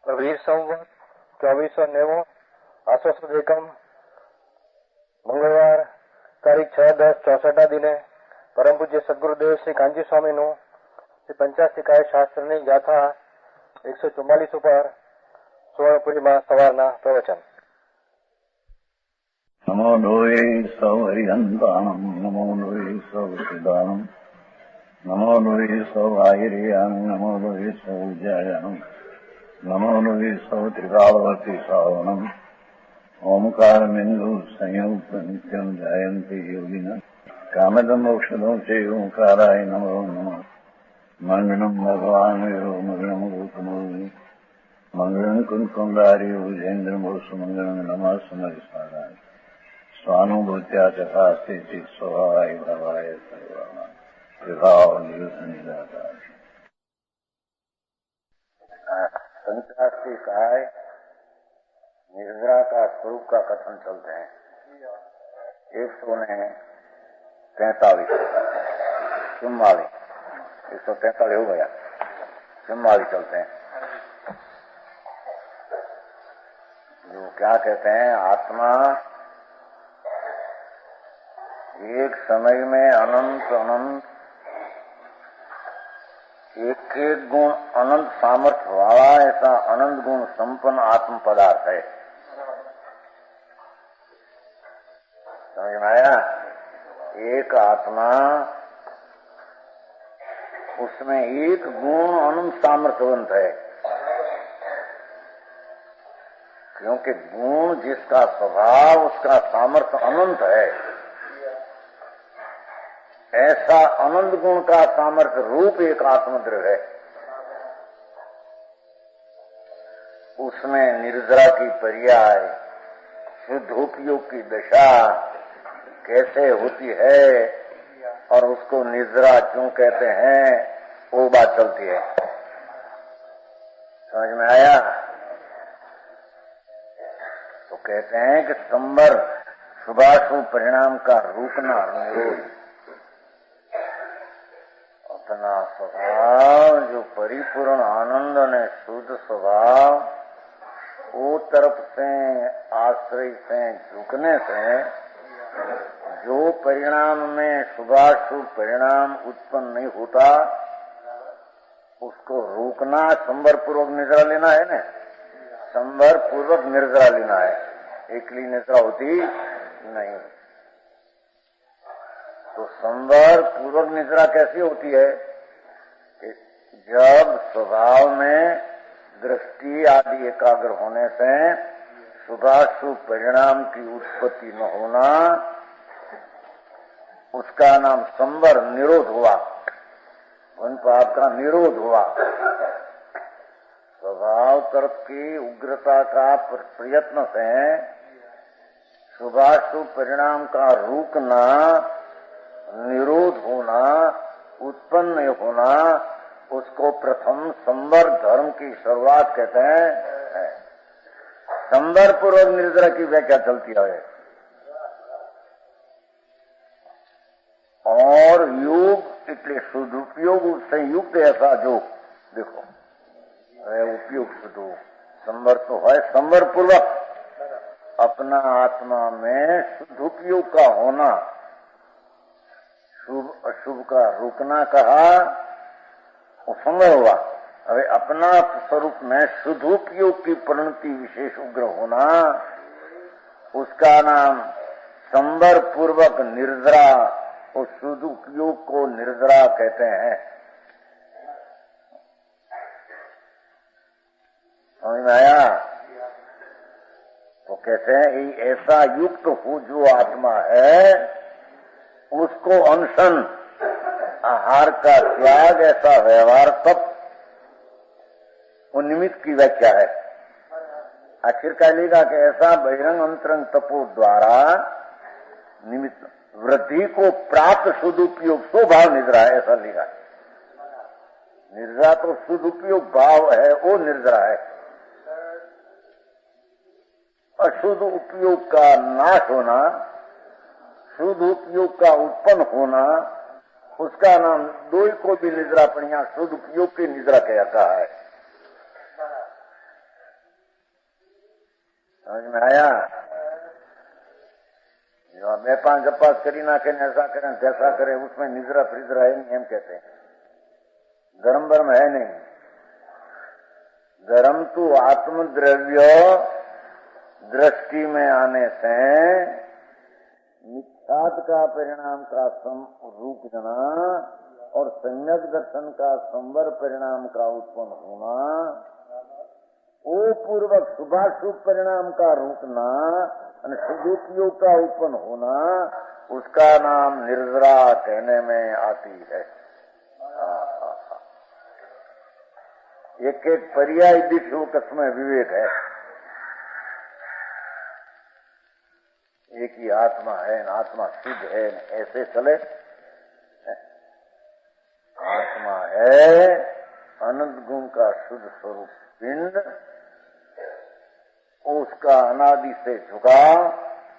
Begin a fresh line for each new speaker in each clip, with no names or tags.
वीर संवत 2490 आसो सुद एकम मंगलवार तारीख 6/10/64 दिने परम पूज्य सद्गुरुदेव श्री कांजी स्वामी नु श्री पंचाशिकाय शास्त्र गाथा 144 पर सुवर्णपुरी में सवारना प्रवचन।
नमो लोये सौहरिहंताणम नमो लोये सौसिदानम नमो लोये सौहायरियान नमो लोये सौजयानम नमो लोये सौत्रिकालवती सावनम ओंकारमिंदु संयुक्त नित्यं जयन्ति योगिनः कामदमोक्षदं च ओंकाराय नमो नमः मंगलम भगवान विरो मंगलम रूपमोहि मंगलम कुंकुमधारी उजेन्द्र मोसु मंगलम नमः समरिसाराय स्वानुभूत्या चकास्ते चित स्वभावाय भवाय सर्वाना विभाव निरुद्ध
पंचाशिकाय निर्जरा का स्वरूप का कथन चलते हैं। 143 चुम्माली 143 हो गया, चुम्माली चलते हैं। जो क्या कहते हैं, आत्मा एक समय में अनंत अनंत एक एक गुण अनंत सामर्थ्य वाला ऐसा अनंत गुण संपन्न आत्म पदार्थ है। समझ में आया? एक आत्मा, उसमें एक गुण अनंत सामर्थ्यवंत है, क्योंकि गुण जिसका स्वभाव उसका सामर्थ्य अनंत है, ऐसा अनंत गुण का सामर्थ्य रूप एक आत्मद्रव्य है। उसमें निर्जरा की पर्याय, शुद्धोपयोग की दशा कैसे होती है और उसको निर्जरा क्यों कहते हैं, वो बात चलती है। समझ में आया? तो कहते हैं कि संवर शुभाशुभ परिणाम का रुकना निरोध, अपना स्वभाव जो परिपूर्ण आनंद ने शुद्ध स्वभाव, वो तरफ से आश्रय से झुकने से जो परिणाम में शुभाशुभ परिणाम उत्पन्न नहीं होता, उसको रोकना संवर पूर्वक निर्जरा लेना है ना। संवर पूर्वक निर्जरा लेना है, एकली निर्जरा होती नहीं। तो संवर पूर्वक निद्रा कैसी होती है कि जब स्वभाव में दृष्टि आदि एकाग्र होने से शुभाशुभ परिणाम की उत्पत्ति न होना, उसका नाम संवर निरोध हुआ, उन पाप का निरोध हुआ। स्वभाव तरफ की उग्रता का प्रयत्न से शुभाशुभ परिणाम का रुकना, निरोध होना, उत्पन्न होना, उसको प्रथम संवर धर्म की शुरुआत कहते हैं। संवर पूर्वक निर्जरा की व्याख्या चलती है। और योग इतने सदुपयोग से युक्त ऐसा जो देखो उपयोग शुद्ध संवर तो है, संवर पूर्वक अपना आत्मा में सदुपयोग का होना, शुभ अशुभ का रुकना कहा, वो संवर हुआ। अरे अपना स्वरूप में शुद्धोपयोग की परिणति विशेष उग्र होना, उसका नाम संवर पूर्वक निर्जरा, उस शुद्धोपयोग को निर्जरा कहते हैं। समझ में आया? तो कहते हैं ऐसा युक्त हो जो आत्मा है, उसको अनशन आहार का त्याग, ऐसा व्यवहार तप, वो निमित्त की व्याख्या है। आखिर कह लेगा कि ऐसा बहिरंग अंतरंग तपो द्वारा निमित्त वृद्धि को प्राप्त सदुपयोग स्वभाव निर्जरा है, ऐसा लेगा। निर्जरा तो सदुपयोग भाव है, वो निर्जरा है। अशुद्ध उपयोग का नाश होना, शुद्ध उपयोग का उत्पन्न होना, उसका नाम दो को भी निद्रा पढ़िया शुद्ध उपयोग की निद्रा कहा है। समझ में आया? जो बे पांच गप्पास करी नाखे ऐसा करें जैसा करें उसमें निजरा फ्रिजरा है नहीं, हम कहते हैं धर्म वर्म है नहीं। धर्म तो आत्मद्रव्य दृष्टि में आने से मिथ्यात का परिणाम का रूपना और सम्यक दर्शन का संवर परिणाम का उत्पन्न होना, वो पूर्वक शुभाशुभ परिणाम का रुकना और सदुपयोग का उत्पन्न होना, उसका नाम निर्जरा कहने में आती है। एक एक पर्याय दिशुक में विवेक है। एक ही आत्मा है, आत्मा शुद्ध है, ऐसे चले। आत्मा है अनंत गुण का शुद्ध स्वरूप पिंड, उसका अनादि से झुका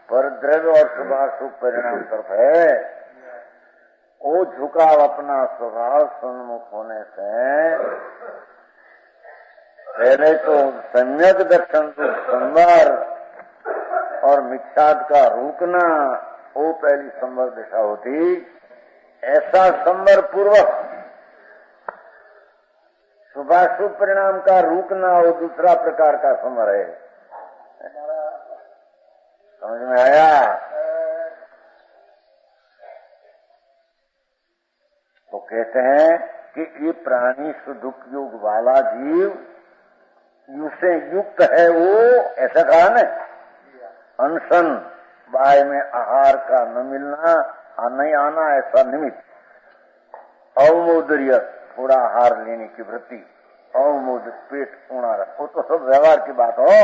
पर द्रव्य और शुभाशुभ परिणाम तरफ है। वो झुकाव अपना स्वभाव सन्मुख होने से पहले तो सम्यक दर्शन तो संवर और मिथ्यात का रुकना, वो पहली संवर दिशा होती। ऐसा संवर पूर्वक शुभाशुभ परिणाम का रुकना वो दूसरा प्रकार का संवर है। समझ में आया? तो कहते हैं कि ये प्राणी सुदुपयोग वाला जीव से युक्त है। वो ऐसा कहा न, अनशन बाय में आहार का न मिलना नहीं आना ऐसा निमित्त, अवमोदर्य थोड़ा आहार लेने की वृत्ति, अवमोद पेट पूर्णा रख, वो तो सब व्यवहार की बात हो,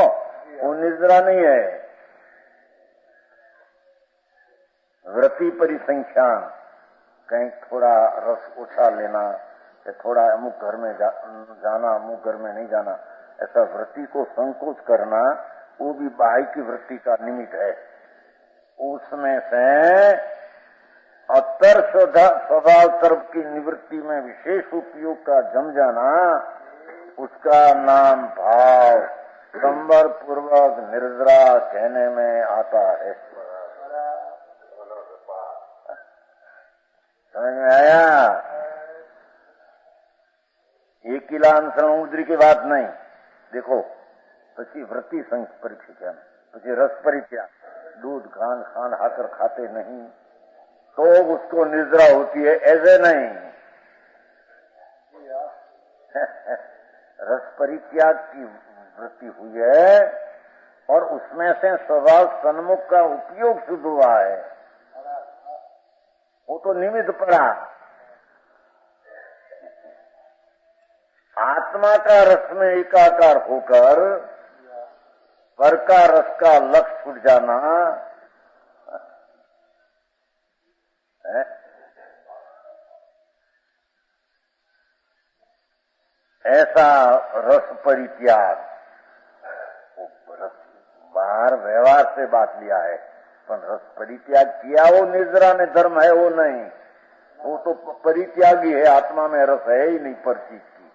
वो निजरा नहीं है। वृत्ति परिसंख्यान, कहीं थोड़ा रस ओछा लेना या थोड़ा अमुक घर में जाना अमुक घर में नहीं जाना, ऐसा वृत्ति को संकोच करना, वो भी बाह्य की वृत्ति का निमित्त है। उसमें से अत्तर स्वभाव तरफ की निवृत्ति में विशेष उपयोग का जम जाना, उसका नाम भाव संवर पूर्वक निर्जरा कहने में आता है। समझ में आया? ये किला अनुसरण उद्री की बात नहीं। देखो પછી वृत्ति संघ परीक्षा, પછી रस परीक्षा, दूध खान हाकर खाते नहीं तो उसको निद्रा होती है, ऐसे नहीं। रस परित्याग की वृत्ति हुई है और उसमें से स्वभाव सन्मुख का उपयोग शुद्ध हुआ है, वो तो निमित्त पड़ा। आत्मा का रस में एकाकार होकर पर का रस का लक्ष्य छूट जाना है, ऐसा रस परित्याग। बाहर व्यवहार से बात लिया है, पर रस परित्याग किया वो निजरा ने धर्म है, वो नहीं, वो तो परित्यागी है। आत्मा में रस है ही नहीं पर चीज की,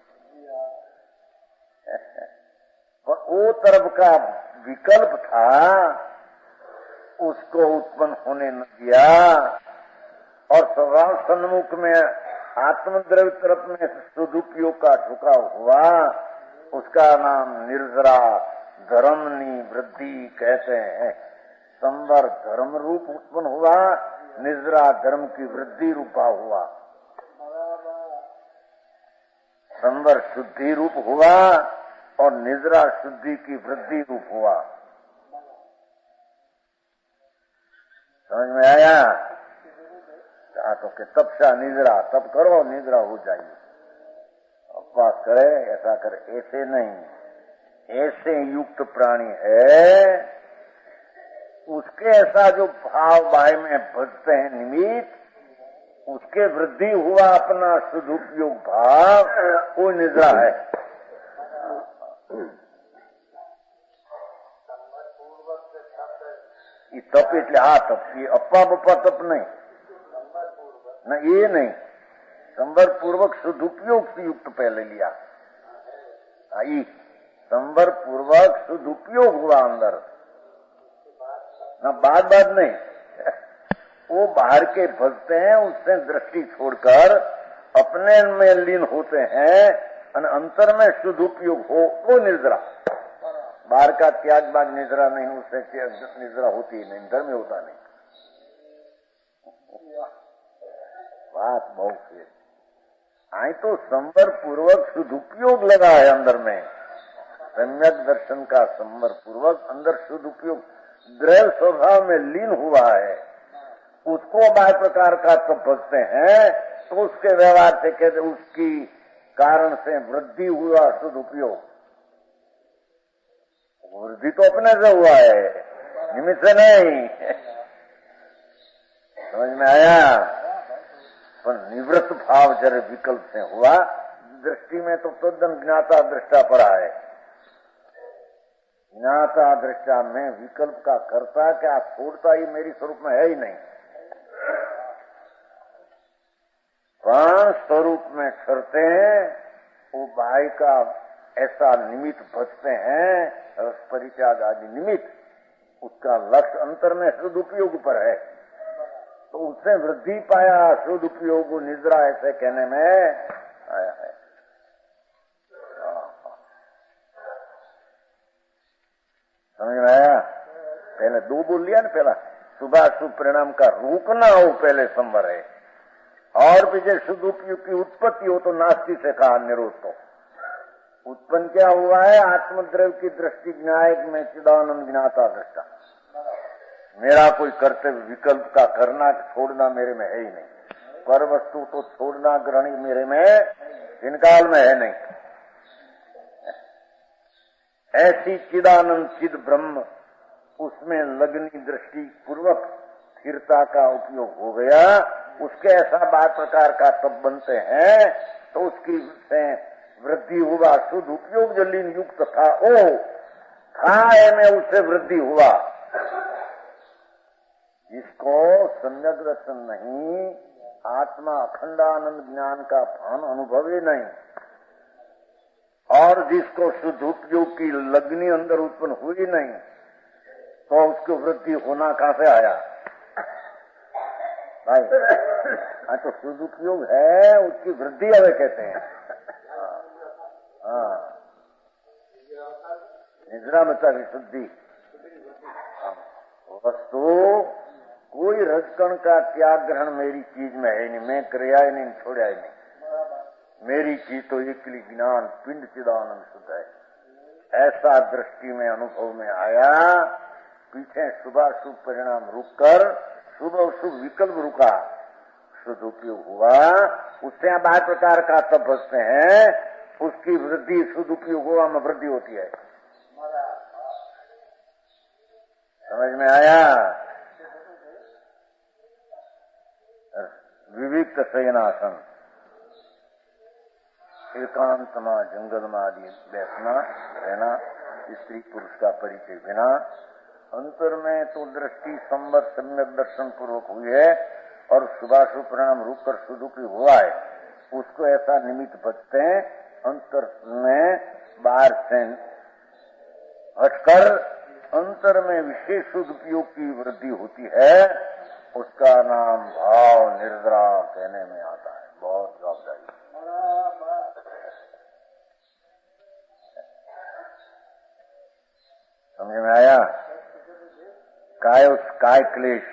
पर वो तरफ का विकल्प था, उसको उत्पन्न होने न दिया और स्वभाव सन्मुख में आत्मद्रव्य तरफ में सदुपयोग का झुकाव हुआ, उसका नाम निर्जरा धर्मनी वृद्धि कहते हैं। संवर धर्म रूप उत्पन्न हुआ, निर्जरा धर्म की वृद्धि रूपा हुआ। संवर शुद्धि रूप हुआ और निजरा शुद्धि की वृद्धि रूप हुआ। समझ में आया? तो के तपसा निजरा, तप करो निजरा हो जाइए, उपवास करे, ऐसा करे, ऐसे नहीं। ऐसे युक्त प्राणी है, उसके ऐसा जो भाव बाह्य में भजते हैं निमित्त, उसके वृद्धि हुआ अपना सदुपयोग भाव, वो निजरा है। ये तप એટલે આ તપ, ये अप्पा बप्पा तप नहीं न, ये नहीं। संवर पूर्वक सदुपयोग से युक्त पहले लिया, संवर पूर्वक सदुपयोग हुआ अंदर, ना बात नहीं, वो बाहर के भजते हैं, उससे दृष्टि छोड़कर अपने में लीन होते हैं और अंतर में शुद्ध उपयोग हो वो निद्रा। बाहर का त्याग बाग निद्रा नहीं, उससे निद्रा होती ही नहीं, धर्म होता नहीं। बात बहुत है। आई तो संवर पूर्वक शुद्ध उपयोग लगा है अंदर में, सम्यक दर्शन का संवर पूर्वक अंदर शुद्ध उपयोग द्रव्य स्वभाव में लीन हुआ है, उसको बाह्य प्रकार का तब बचते हैं तो उसके व्यवहार से कहते उसकी कारण से वृद्धि हुआ शुद्ध उपयोग। वृद्धि तो अपने से हुआ है, निमित्त से नहीं। समझ में आया? पर निवृत्त भाव जरा विकल्प से हुआ, दृष्टि में तो तद्दन ज्ञाता दृष्टा पड़ा है। ज्ञाता दृष्टा में विकल्प का करता क्या छोड़ता ही मेरी स्वरूप में है ही नहीं। प्राण स्वरूप में करते हैं, वो बाह्य का ऐसा निमित्त बचते हैं, रस परित्याग आदि निमित्त, उसका लक्ष्य अंतर में शुद्ध उपयोग पर है, तो उससे वृद्धि पाया शुद्ध उपयोग निद्रा ऐसे कहने में आया है। समझ में आया? पहले दो बोल लिया ना, पहला शुभाशुभ परिणाम का रोकना हो पहले संवर है, और भी जब शुद्ध उपयोग की उत्पत्ति हो तो नास्ति से कहा निरोध। तो उत्पन्न क्या हुआ है? आत्मद्रव्य की दृष्टि न्यायिक में चिदानंद ज्ञाता दृष्टा। मेरा कोई कर्तव्य विकल्प का करना छोड़ना मेरे में है ही नहीं, पर वस्तु तो छोड़ना ग्रहणी मेरे में इनकाल में है नहीं। ऐसी चिदानंद चिद ब्रह्म, उसमें लगनी दृष्टि पूर्वक स्थिरता का उपयोग हो गया, उसके ऐसा बात प्रकार का तब बनते हैं तो उसकी वृद्धि हुआ शुद्ध उपयोग जो लीन युक्त था वो था में उससे वृद्धि हुआ। जिसको सम्यक दर्शन नहीं, आत्मा अखंडानंद ज्ञान का भान अनुभव ही नहीं, और जिसको शुद्ध उपयोग की लगनी अंदर उत्पन्न हुई नहीं, तो उसको वृद्धि होना कहां से आया भाई? तो शुद्ध उपयोग है, उसकी वृद्धि हमें कहते हैं। हाँ, निद्रा में था विशुद्धि। वस्तु कोई रजकण का त्याग ग्रहण मेरी चीज में है नहीं, मैं क्रिया ही नहीं, छोड़ा ही नहीं। मेरी चीज तो एक ज्ञान पिंड चिदानंद शुद्ध है, ऐसा दृष्टि में अनुभव में आया। पीछे शुभाशुभ परिणाम रुककर शुभ और शुभ विकल्प रुका, शुद्ध उपयोग हुआ, उससे बाह्य प्रकार का तब बचते हैं, उसकी वृद्धि शुद्ध उपयोग हुआ में वृद्धि होती है। समझ में आया? विविक्त शयनासन, एकांतमा जंगलमा आदि बैठना रहना, स्त्री पुरुष का परिचय बिना, अंतर में तो दृष्टि संवत सम्यक दर्शन पूर्वक हुई है और शुभाशुभ परिणाम रूप कर शुद्ध उपयोग हुआ है, उसको ऐसा निमित्त बचते हैं। अंतर में बाहर से हटकर अंतर में विशेष शुद्ध उपयोग की वृद्धि होती है, उसका नाम भाव निर्द्रा कहने में आता है। बहुत जवाबदारी। समझ में आया? काय क्लेश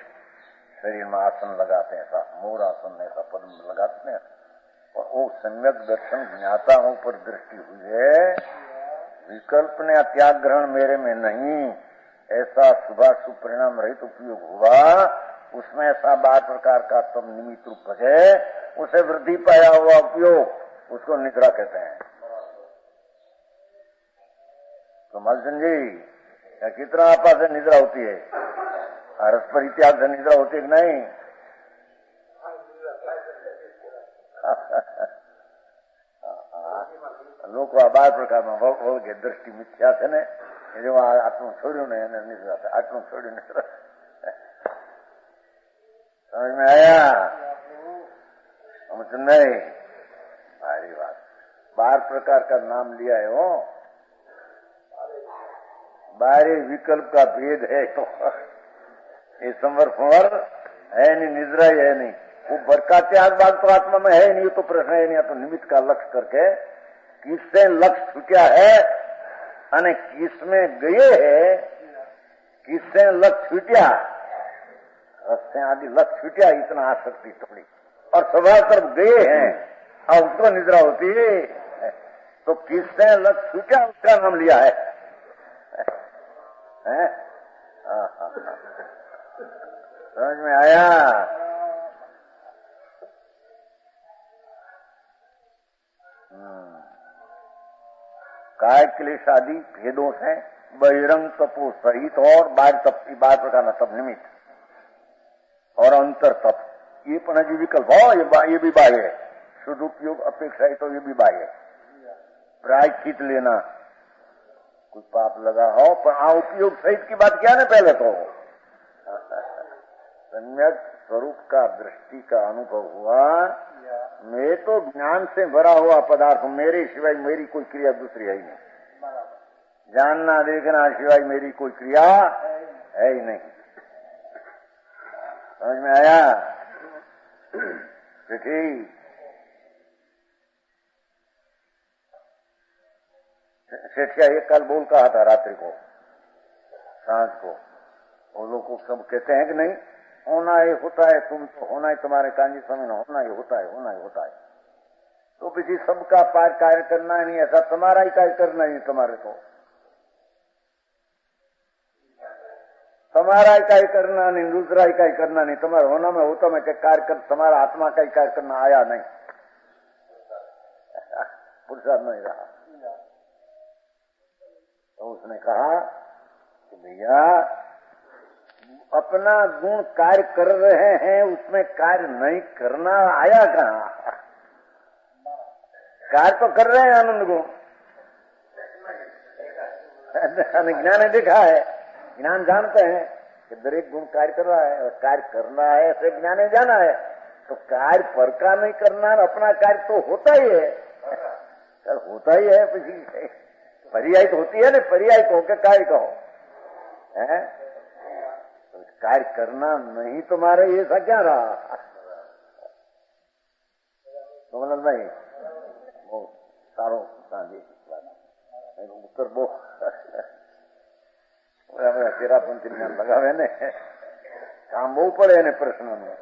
शरीर में आसन लगाते हैं, ऐसा मोर आसन ऐसा पद्म लगाते हैं, और वो सम्यक दर्शन ज्ञाताओं पर दृष्टि हुई है, विकल्प ने त्याग ग्रहण मेरे में नहीं, ऐसा शुभाशुभ परिणाम रहित उपयोग हुआ, उसमें ऐसा बार प्रकार का तब निमित्त रूप है, उसे वृद्धि पाया हुआ उपयोग, उसको निद्रा कहते हैं। तो मलसन जी कितना आपा से निद्रा होती है? रस परित्याग से निद्रा होती है कि नहीं? लोग बार प्रकार में के दृष्टि मिथ्या છે ને, જો આટલું છોડ્યું ને એને નિદ્રા થાય, આટલું છોડ્યું નિદ્રા। समझ में आया? समझ नहीं? भारी बात। 12 प्रकार का नाम लिया है वो, 12 विकल्प का भेद है, तो ये संवर फंवर है नहीं, निद्रा ही है नहीं। वो बर का त्याग बाग तो आत्मा में है नहीं, ये तो प्रश्न है नहीं। तो निमित्त का लक्ष्य करके किससे लक्ष्य छूटा है અને किसमें गए है, किससे लक्ष्य छूटा, रस्ते आदि लक्ष्य छूटा, इतना आसक्ति थोड़ी। और सभा तरफ गए हैं और उसको निद्रा होती है, तो किससे लक्ष्य छूटा उसका नाम लिया है, समझ में आया? काय क्लेश आदि भेदों से बहिरंग तपो सहित और बाहर तप की बात प्रकार तप निमित्त और अंतर तप, ये पण हजी विकल्प हो, ये भी बाह्य है। शुद्ध उपयोग अपेक्षा है तो ये भी बाह्य है। प्रायश्चित लेना, कुछ पाप लगा हो पर उपयोग सहित की बात क्या ना, पहले तो सम्यक स्वरूप का दृष्टि का अनुभव हुआ। मैं तो ज्ञान से भरा हुआ पदार्थ हूं, मेरे सिवाय मेरी कोई क्रिया दूसरी है ही नहीं। जानना देखना सिवाय मेरी कोई क्रिया है ही नहीं। समझ में आया? ठीक। सेठिया एक कल बोल कहा था रात्रि को, सांझ को, वो लोग को सब कहते हैं कि नहीं होना ही होता है, तुम तो होना ही, तुम्हारे कांजी समय होना ही होता है, होना ही होता है। तो किसी सबका पार कार्य करना नहीं, ऐसा तुम्हारा ही कार्य करना ही, तुम्हारे तो तुम्हारा ही कार्य करना नहीं, दूसरा ही कार्य करना नहीं, तुम्हारा होना में होता में कार्य कर, तुम्हारा आत्मा का ही कार्य करना आया नहीं, पुरुषार्थ नहीं रहा। तो उसने कहा कि भैया अपना गुण कार्य कर रहे हैं, उसमें कार्य नहीं करना आया कहाँ? कार्य तो कर रहे हैं आनंद गुण, ज्ञान ने देखा है, ज्ञान जानते हैं कि दरेक गुण कार्य कर रहा है और कार्य करना है, ऐसे ज्ञान ने जाना है। तो कार्य पर का नहीं करना, अपना कार्य तो होता ही है, होता ही है। पर्याय तो होती है ना, पर्याय कहो के कार्य कहो है, कार्य करना नहीं तुम्हारे, ये सा क्या रहा? तो मतलब भाई वो सारो उत्तर बो तेरा पंथी लगावे ने काम बहू पड़े ने प्रश्न में।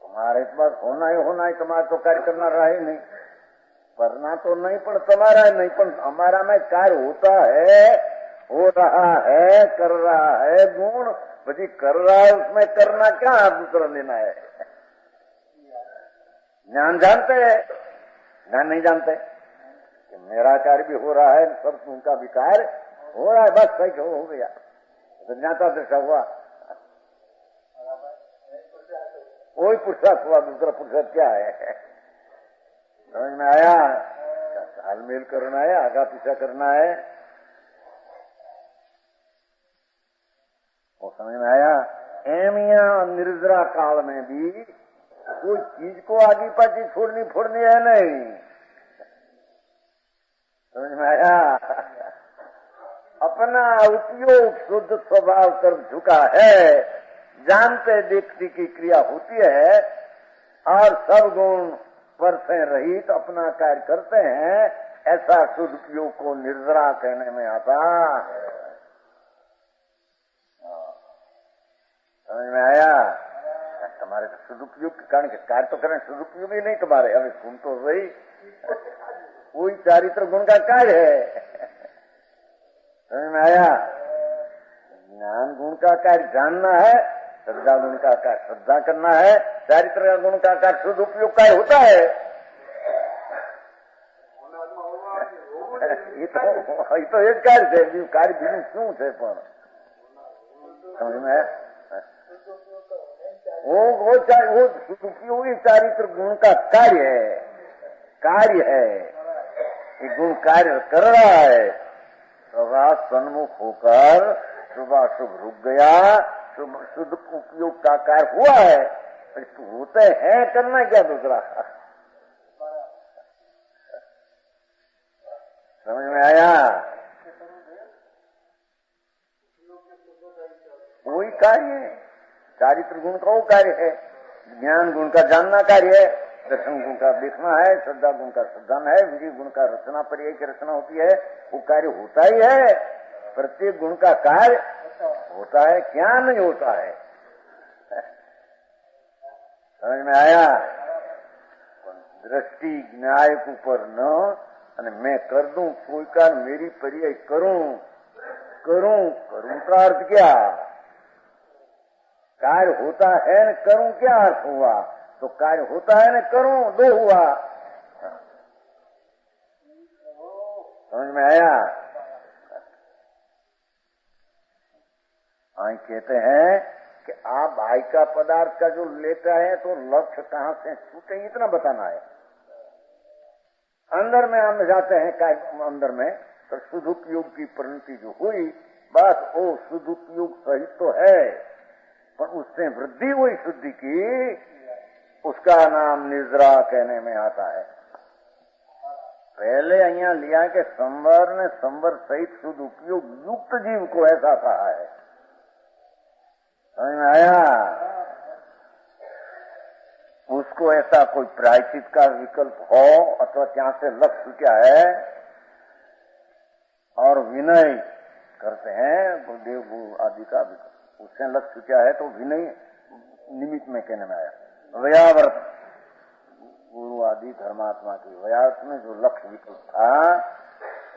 तुम्हारे पास होना ही तुम्हारा तो कार्य करना रहा ही नहीं, करना तो नहीं पण तुम्हारा नहीं, पण हमारा में कार्य होता है, हो रहा है, कर रहा है गुण, बची कर रहा है, उसमें करना क्या दूसरा लेना है? ज्ञान जानते हैं, ज्ञान नहीं जानते कि मेरा कार्य भी हो रहा है, सब उनका भी कार्य हो रहा है, बस सही हो गया, तो ज्ञाता दृष्टा हुआ, वही पुरुषार्थ हुआ, दूसरा पुरुषार्थ क्या है? समझ में आया? तालमेल करना है, आगा पीछा करना है, वो समझ में आया? एमिया निर्जरा काल में भी कोई चीज को आगे पाछी छोड़नी फोड़नी है नहीं, समझ में आया? अपना उपयोग शुद्ध स्वभाव तरफ झुका है, जानते देखती की क्रिया होती है और सब गुण पर से रहित अपना कार्य करते हैं, ऐसा शुद्ध उपयोग को निर्जरा कहने में आता। समझ में आया? तुम्हारे तो सदुपयोग के कारण कार्य तो करें, सदुपयोग ही नहीं तुम्हारे, अभी सुन तो सही, वही चारित्र गुण का कार्य है। समझ में आया? ज्ञान गुण का कार्य जानना है, श्रद्धा गुण का कार्य श्रद्धा करना है, चारित्र गुण का कार्य सदुपयोग कार्य होता है। ये तो एक कार्य है, कार्य बिनु क्यों है? पर समझ में आया? वो उपयोगी चारित्र गुण का कार्य है, ये गुण कार्य कर रहा है, सदा सन्मुख होकर सुबह शुभ रुक गया, शुद्ध उपयोग का कार्य हुआ है, होते हैं, करना क्या दूसरा? समझ में आया? चारित्र गुण का वो कार्य है, ज्ञान गुण का जानना कार्य है, दर्शन गुण का देखना है, श्रद्धा गुण का श्रद्धान है, विधि गुण का रचना पर्याय की रचना होती है, वो कार्य होता ही है। प्रत्येक गुण का कार्य होता है, क्या नहीं होता है। समझ में आया? दृष्टि न्याय के ऊपर न અને मैं कर दूं कोई का मेरी पर्याय करूं का अर्थ क्या? कार्य होता है न करूं क्या अर्थ हुआ? तो कार्य होता है न करूं दो हुआ। समझ में आया? आई कहते हैं कि आप भाई का पदार्थ का जो लेता है तो लक्ष्य कहाँ से छूटे इतना बताना है। अंदर में हम जाते हैं अंदर में तो सुदुपयोग की परिणति जो हुई बस वो सुदुपयोग सही तो है, पर उससे वृद्धि हुई शुद्धि की, उसका नाम निद्रा कहने में आता है। पहले यहाँ लिया के संवर ने संवर सहित सुदुपयोग युक्त जीव को ऐसा कहा है। समझ में आया? उसको ऐसा कोई प्रायश्चित का विकल्प हो अथवा क्या से लक्ष्य क्या है और विनय करते हैं गुरुदेव गुरु आदि का विकल्प, उससे लक्ष्य क्या है तो विनय निमित्त में कहने में आया। व्यावर्त गुरु आदि धर्मात्मा की व्यावर्त में जो लक्ष्य विकल्प था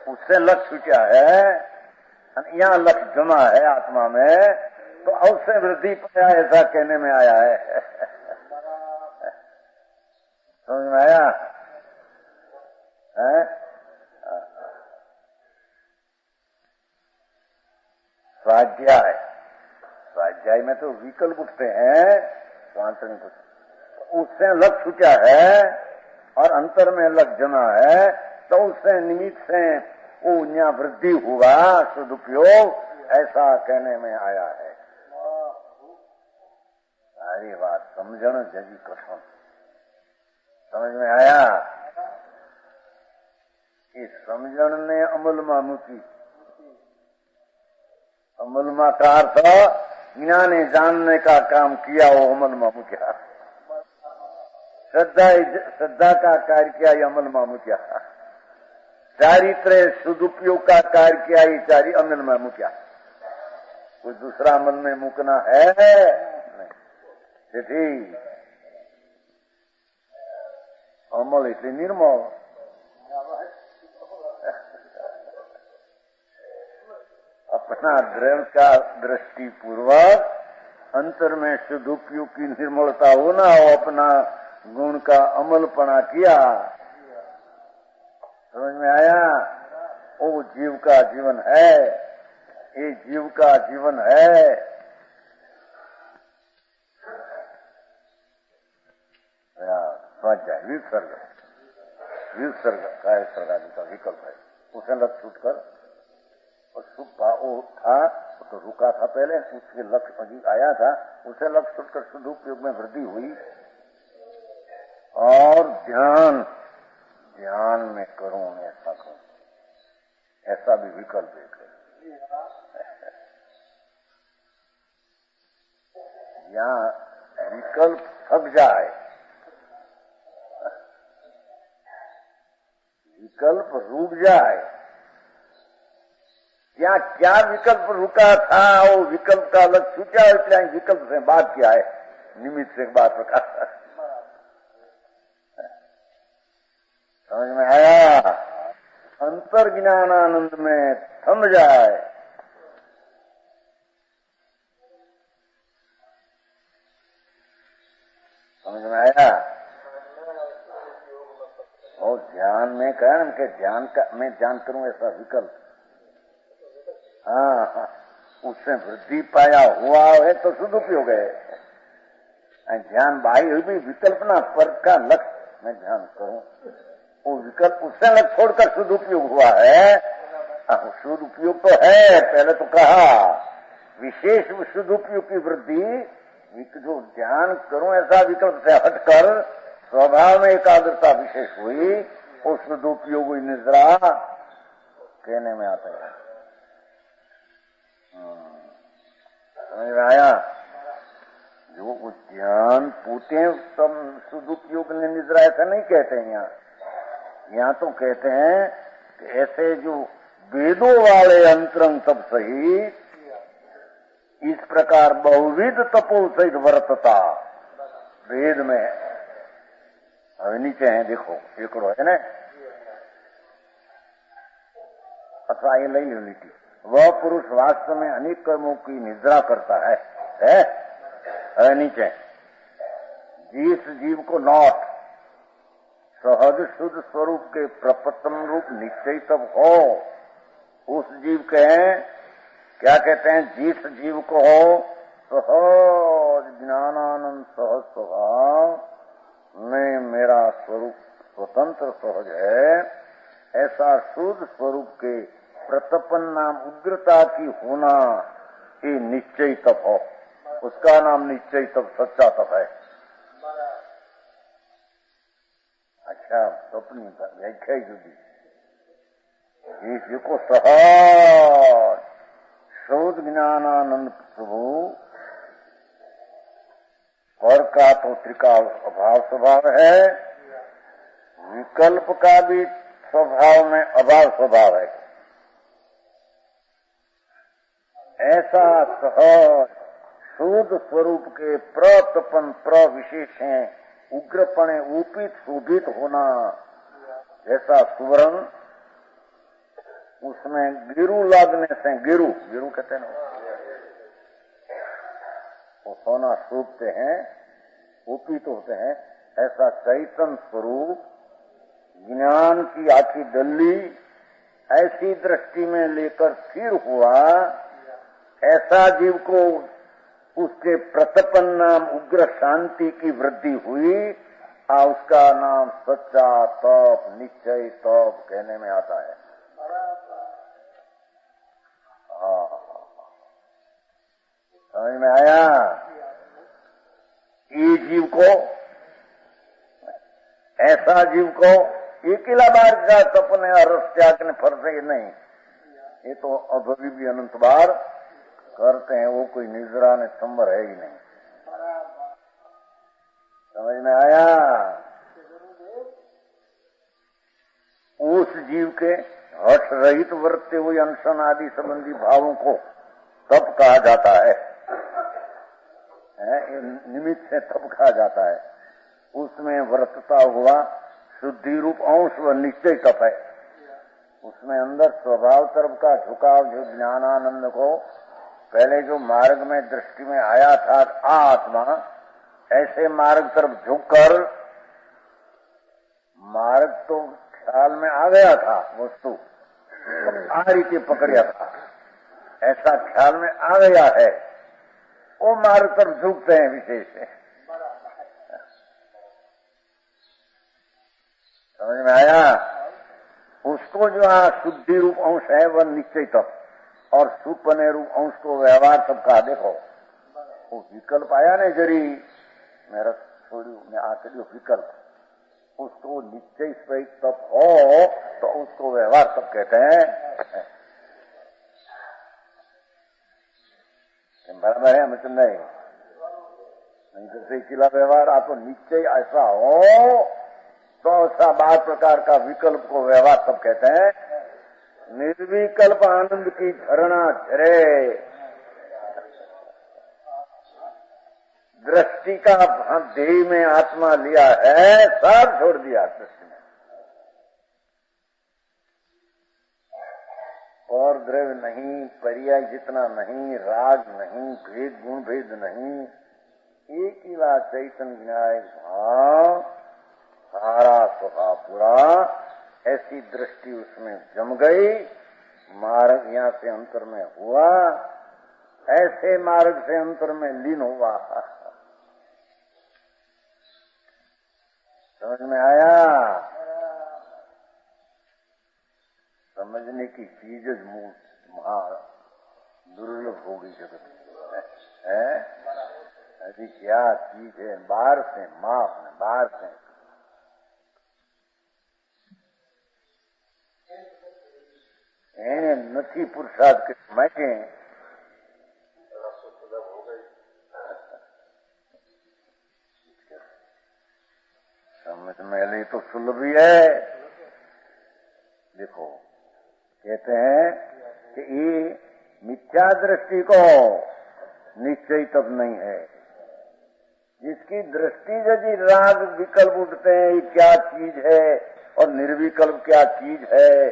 उससे लक्ष्य क्या है, यहाँ लक्ष्य जमा है आत्मा में तो अवश्य वृद्धि पाया ऐसा कहने में आया है। समझ में आया? स्वाध्याय, स्वाध्याय में तो विकल्प उठते हैं, स्वांतर में कुछ उससे लक्ष्य क्या है और अंतर में लक्ष्य जमा है तो उससे निमित्त से वो यहाँ वृद्धि हुआ सदुपयोग ऐसा कहने में आया है। सारी बात समझण जगी कठिन। समझ में आया? इस समझण ने अमल में मूकी, अमल में का अर्थ ज्ञाने जानने का काम किया वो अमल में मूक्या, श्रद्धा का कार्य किया ये अमल में मूक्या, चारित्र सदुपयोग का कार्य किया ये चारी अमल में मूक्या। कोई दूसरा अमल में मूकना है नहीं। अमल એટલે निर्मल, अपना द्रव्य का दृष्टि पूर्वक अंतर में सदुपयोग की निर्मलता होना हो, अपना गुण का अमलपना किया। समझ में आया? वो जीव का जीवन है, ये जीव का जीवन है। स्वाध्याय विसर्ग, विसर्ग काय सर्ग आदि का विकल्प है, उसे लक्ष्य छूट कर और सुख वो था तो रुका था पहले, उसके लक्ष्य अभी आया था, उसे लक्ष्य छूट कर सदुपयोग में वृद्धि हुई। और ध्यान, ध्यान में करूं ऐसा करूं, ऐसा भी विकल्प एक है। यहाँ विकल्प थक जाए, विकल्प रुक जाए, क्या क्या विकल्प रुका था वो विकल्प का अलग छूटा, इसलिए विकल्प से बात किया है, निमित्त से बात रखा। समझ में आया? अंतर ज्ञानानंद में थम जाए, समझ में आया? और ध्यान में कहना कि ध्यान का मैं ध्यान करूं ऐसा विकल्प, हाँ उससे वृद्धि पाया हुआ है तो सदुपयोग है। ध्यान बाह्य भी विकल्प ना पर का लक्ष्य मैं ध्यान करूं, वो विकल्प उससे लक्ष्य छोड़कर सदुपयोग हुआ है। सदुपयोग तो है, पहले तो कहा विशेष सदुपयोग की वृद्धि, जो ध्यान करूं ऐसा विकल्प से हटकर स्वभाव में एकाग्रता विशेष हुई, उस सदुपयोग हुई निद्रा कहने में आता है। समझ में आया? जो उद्यान पूते सदुपयोग ने निद्रा ऐसा नहीं कहते हैं यहाँ तो कहते हैं कि ऐसे जो वेदों वाले अंतरंग तप सहित इस प्रकार बहुविध तपो सहित वर्तता वेद में अब नीचे है देखो एकड़ो है ना अथवा ये लई यूनिटी वह पुरुष वास्तव में अनेक कर्मों की निद्रा करता है नीचे जिस जीव को नॉट सहज शुद्ध स्वरूप के प्रपतम रूप निश्चय तब हो उस जीव के क्या कहते हैं जिस जीव को हो सहज ज्ञानानंद सहज स्वभाव में मेरा स्वरूप स्वतंत्र सहज है ऐसा शुद्ध स्वरूप के प्रतपन नाम उग्रता की होना ये निश्चय तप हो उसका नाम निश्चय तप सच्चा तप है। अच्छा तपनी व्याख्या ही जुदी जिसको सहज शुद्ध ज्ञानानंद प्रभु पर का तो त्रिका अभाव स्वभाव है विकल्प का भी स्वभाव में अभाव स्वभाव है। ऐसा सहज शुद्ध स्वरूप के प्रतपन प्रविशेष हैं उग्रपणे ऊपित शोभित होना जैसा सुवर्ण उसमें गिरु लगने से गिरु कहते हैं ना वो सोना शोभते हैं ऊपित होते हैं ऐसा चैतन्य स्वरूप ज्ञान की आखी डल्ली ऐसी दृष्टि में लेकर स्थिर हुआ ऐसा जीव को उसके प्रतपन नाम उग्र शांति की वृद्धि हुई और उसका नाम सच्चा तप निश्चय तप कहने में आता है। समझ में आया? ये जीव को ऐसा जीव को अकेला बार का सपने और रस त्याग ने फर्ज नहीं ये तो अभी भी अनंत बार करते हैं वो कोई निजरा ने संबर है ही नहीं। समझ में आया? उस जीव के हठ रहित वर्तते हुए अनशन आदि संबंधी भावों को तप कहा जाता है निमित्त से तप कहा जाता है। उसमें वर्तता हुआ शुद्धि रूप अंश व निश्चय तप है। उसमें अंदर स्वभाव तरफ का झुकाव जो ज्ञानानंद को पहले जो मार्ग में दृष्टि में आया था आत्मा ऐसे मार्ग तरफ झुककर मार्ग तो ख्याल में आ गया था वस्तु आ रीति पकड़िया था ऐसा ख्याल में आ गया है वो मार्ग तरफ झुकते हैं विशेष से। समझ में आया? उसको जो शुद्धि रूप अंश है वह निश्चय तप और सुपने रूप अंश को व्यवहार तब कहा। देखो वो विकल्प आया ना जरी मेरा छोड़ी में आकर विकल्प उसको निश्चय सहित तप हो तो उसको व्यवहार तब कहते हैं। बराबर है मतलब नहीं तो सिलसिला व्यवहार आप तो निश्चय ऐसा हो तो ऐसा 12 प्रकार का विकल्प को व्यवहार तब कहते हैं। निर्विकल्प आनंद की झरना झरे दृष्टि का ध्येय में आत्मा लिया है सब छोड़ दिया दृष्टि में और द्रव्य नहीं पर्याय जितना नहीं राग नहीं भेद गुण भेद नहीं एक ही बात चैतन्य न्याय भाव सारा स्वभाव पूरा ऐसी दृष्टि उसमें जम गई। मार्ग यहाँ से अंतर में हुआ ऐसे मार्ग से अंतर में लीन हुआ। समझ में आया? समझने की चीज महा दुर्लभ होगी जगत है। अभी क्या चीज है बाहर से माफ है बाहर से નથી પુરુષાર્થ કે માટે कहते हैं कि ये मिथ्या दृष्टि को निश्चय तब नहीं है। जिसकी दृष्टि यदि राग विकल्प उठते हैं, ये क्या चीज है और निर्विकल्प क्या चीज है,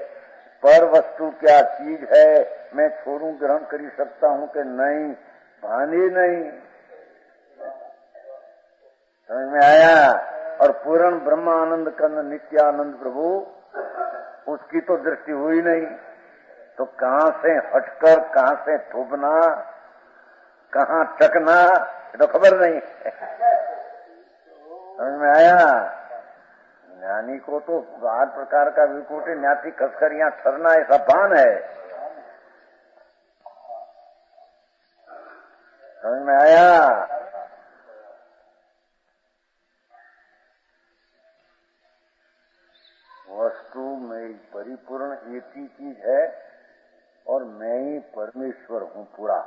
पर वस्तु क्या चीज है, मैं छोड़ू ग्रहण कर सकता हूं कि नहीं, भानी नहीं। समझ में आया? और पूर्ण ब्रह्मानंद कंद नित्यानंद प्रभु, उसकी तो दृष्टि हुई नहीं, तो कहां से हटकर कहां से थूपना, कहां चकना, ये तो खबर नहीं। समझ में आया? ज्ञानी को तो हर प्रकार का विकोटे न्यासी कसकर यहाँ ठरना ऐसा भान है। समझ में आया? वस्तु में परिपूर्ण एक ही चीज है और मैं ही परमेश्वर हूँ पूरा।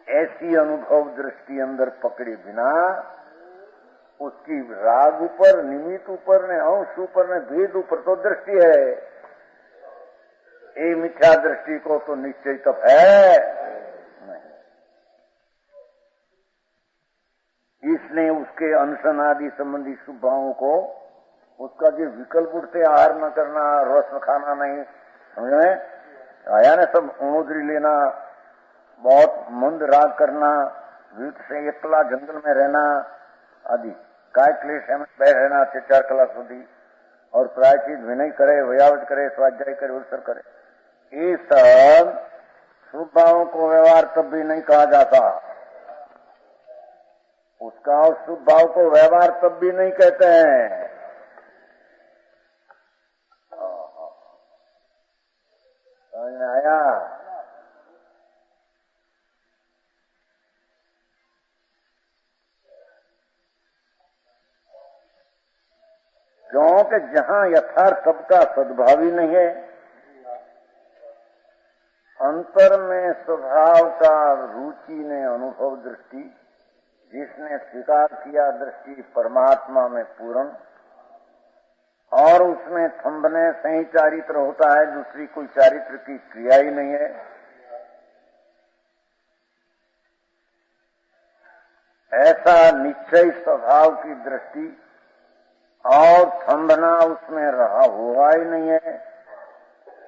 ऐसी अनुभव दृष्टि अंदर पकड़े बिना उसकी राग ऊपर, निमित्त ऊपर ने, अंश ऊपर ने, भेद ऊपर तो दृष्टि है। ये मिथ्या दृष्टि को तो निश्चय तब है नहीं। इसने उसके अनशन आदि संबंधी शुभ भावों को, उसका जो विकल्प उठते, आहार न करना, रस खाना नहीं, समझ में आया ना, सब उणोदरी लेना, बहुत मंद राग करना, वीट से एकला जंगल में रहना आदि, काय क्लेश में बह रहना 4 कलाक સુધી, और प्रायचित विनय करे, वयावट करे, स्वाध्याय करे, उत्सर करे, ये सब शुभ भावों को व्यवहार तब भी नहीं कहा जाता। उसका शुभ भाव को व्यवहार तब भी नहीं कहते हैं। समझ में आया? क्योंकि जहां यथार्थ सबका सद्भाव ही नहीं है, अंतर में स्वभाव का रुचि ने अनुभव दृष्टि, जिसने स्वीकार किया दृष्टि परमात्मा में पूर्ण, और उसमें थंबने से ही चारित्र होता है, दूसरी कोई चारित्र की क्रिया ही नहीं है। ऐसा निश्चय स्वभाव की दृष्टि और थंबना उसमें रहा हुआ ही नहीं है,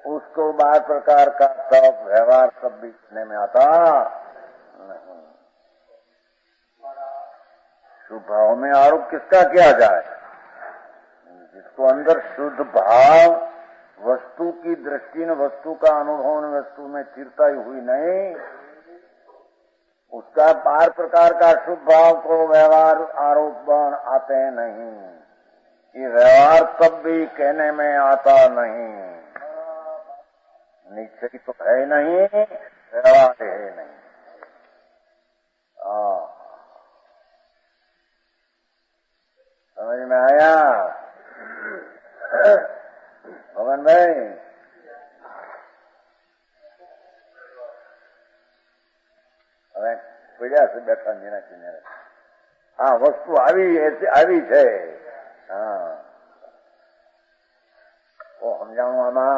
उसको बार प्रकार का सब व्यवहार सब बीतने में आता नहीं। शुभ भाव में आरोप किसका किया जाए? जिसको अंदर शुद्ध भाव, वस्तु की दृष्टि न वस्तु का अनुभव न वस्तु में चिरता ही हुई नहीं, उसका बार प्रकार का शुभ भाव को व्यवहार आरोप आते नहीं। ये व्यवहार तब भी कहने में आता नहीं, निश्चय तो है नहीं, व्यवहार है नहीं। समझ में आया भगवान भाई? હવે પડ્યા છે બેઠા નીરા કિનારે. હા, વસ્તુ આવી છે. હા, તો સમજાણું આમાં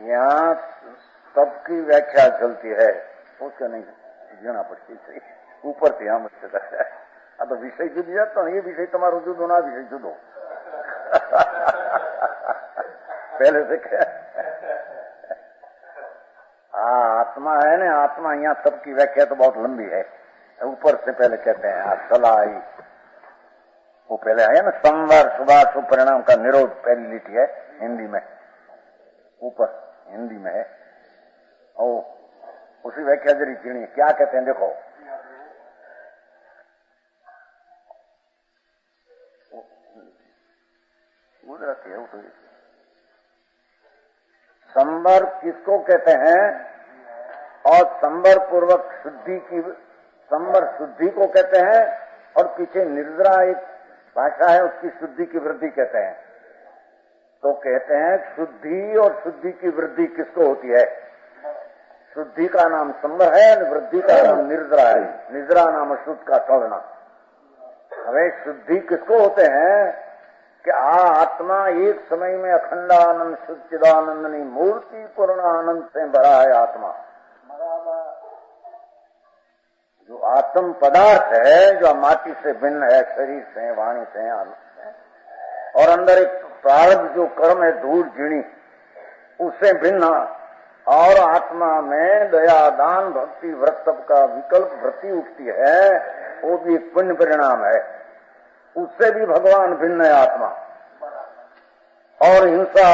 यहाँ सबकी व्याख्या चलती है, उसका नहीं जीना पड़ती सही, ऊपर से हम आ तो विषय जुदी जाता, ये विषय तुम्हारो जुदो ना विषय जुदो पहले से क्या आत्मा है ना, आत्मा यहाँ सबकी व्याख्या तो बहुत लंबी है, ऊपर से पहले कहते हैं सलाई, वो पहले आया ना, संवार शुभाशुभ परिणाम का निरोध, पहली लिखी है हिंदी में, ऊपर हिंदी में है, और उसी व्याख्या जरी चीनी क्या कहते हैं देखो, गुजराती है वो तो। संवर किसको कहते हैं, और संवर पूर्वक शुद्धि की, संवर शुद्धि को कहते हैं, और पीछे निर्जरा एक भाषा है उसकी शुद्धि की वृद्धि कहते हैं। तो कहते हैं शुद्धि और शुद्धि की वृद्धि किसको होती है? शुद्धि का नाम संवर है, वृद्धि का नाम निर्जरा है। निर्जरा नाम शुद्ध का चलना। हमें शुद्धि किसको होते हैं कि आत्मा एक समय में अखंडानंद सच्चिदानंदनी मूर्ति पूर्ण आनंद से भरा है। आत्मा जो आत्म पदार्थ है, जो माटी से भिन्न है, शरीर से, वाणी से, और अंदर एक प्रारब्ध जो कर्म है, धूल झिणी, उससे भिन्न, और आत्मा में दया दान भक्ति व्रत का विकल्प वृत्ति उठती है, वो भी एक पुण्य परिणाम है। उससे भी भगवान भिन्न है आत्मा। और हिंसा,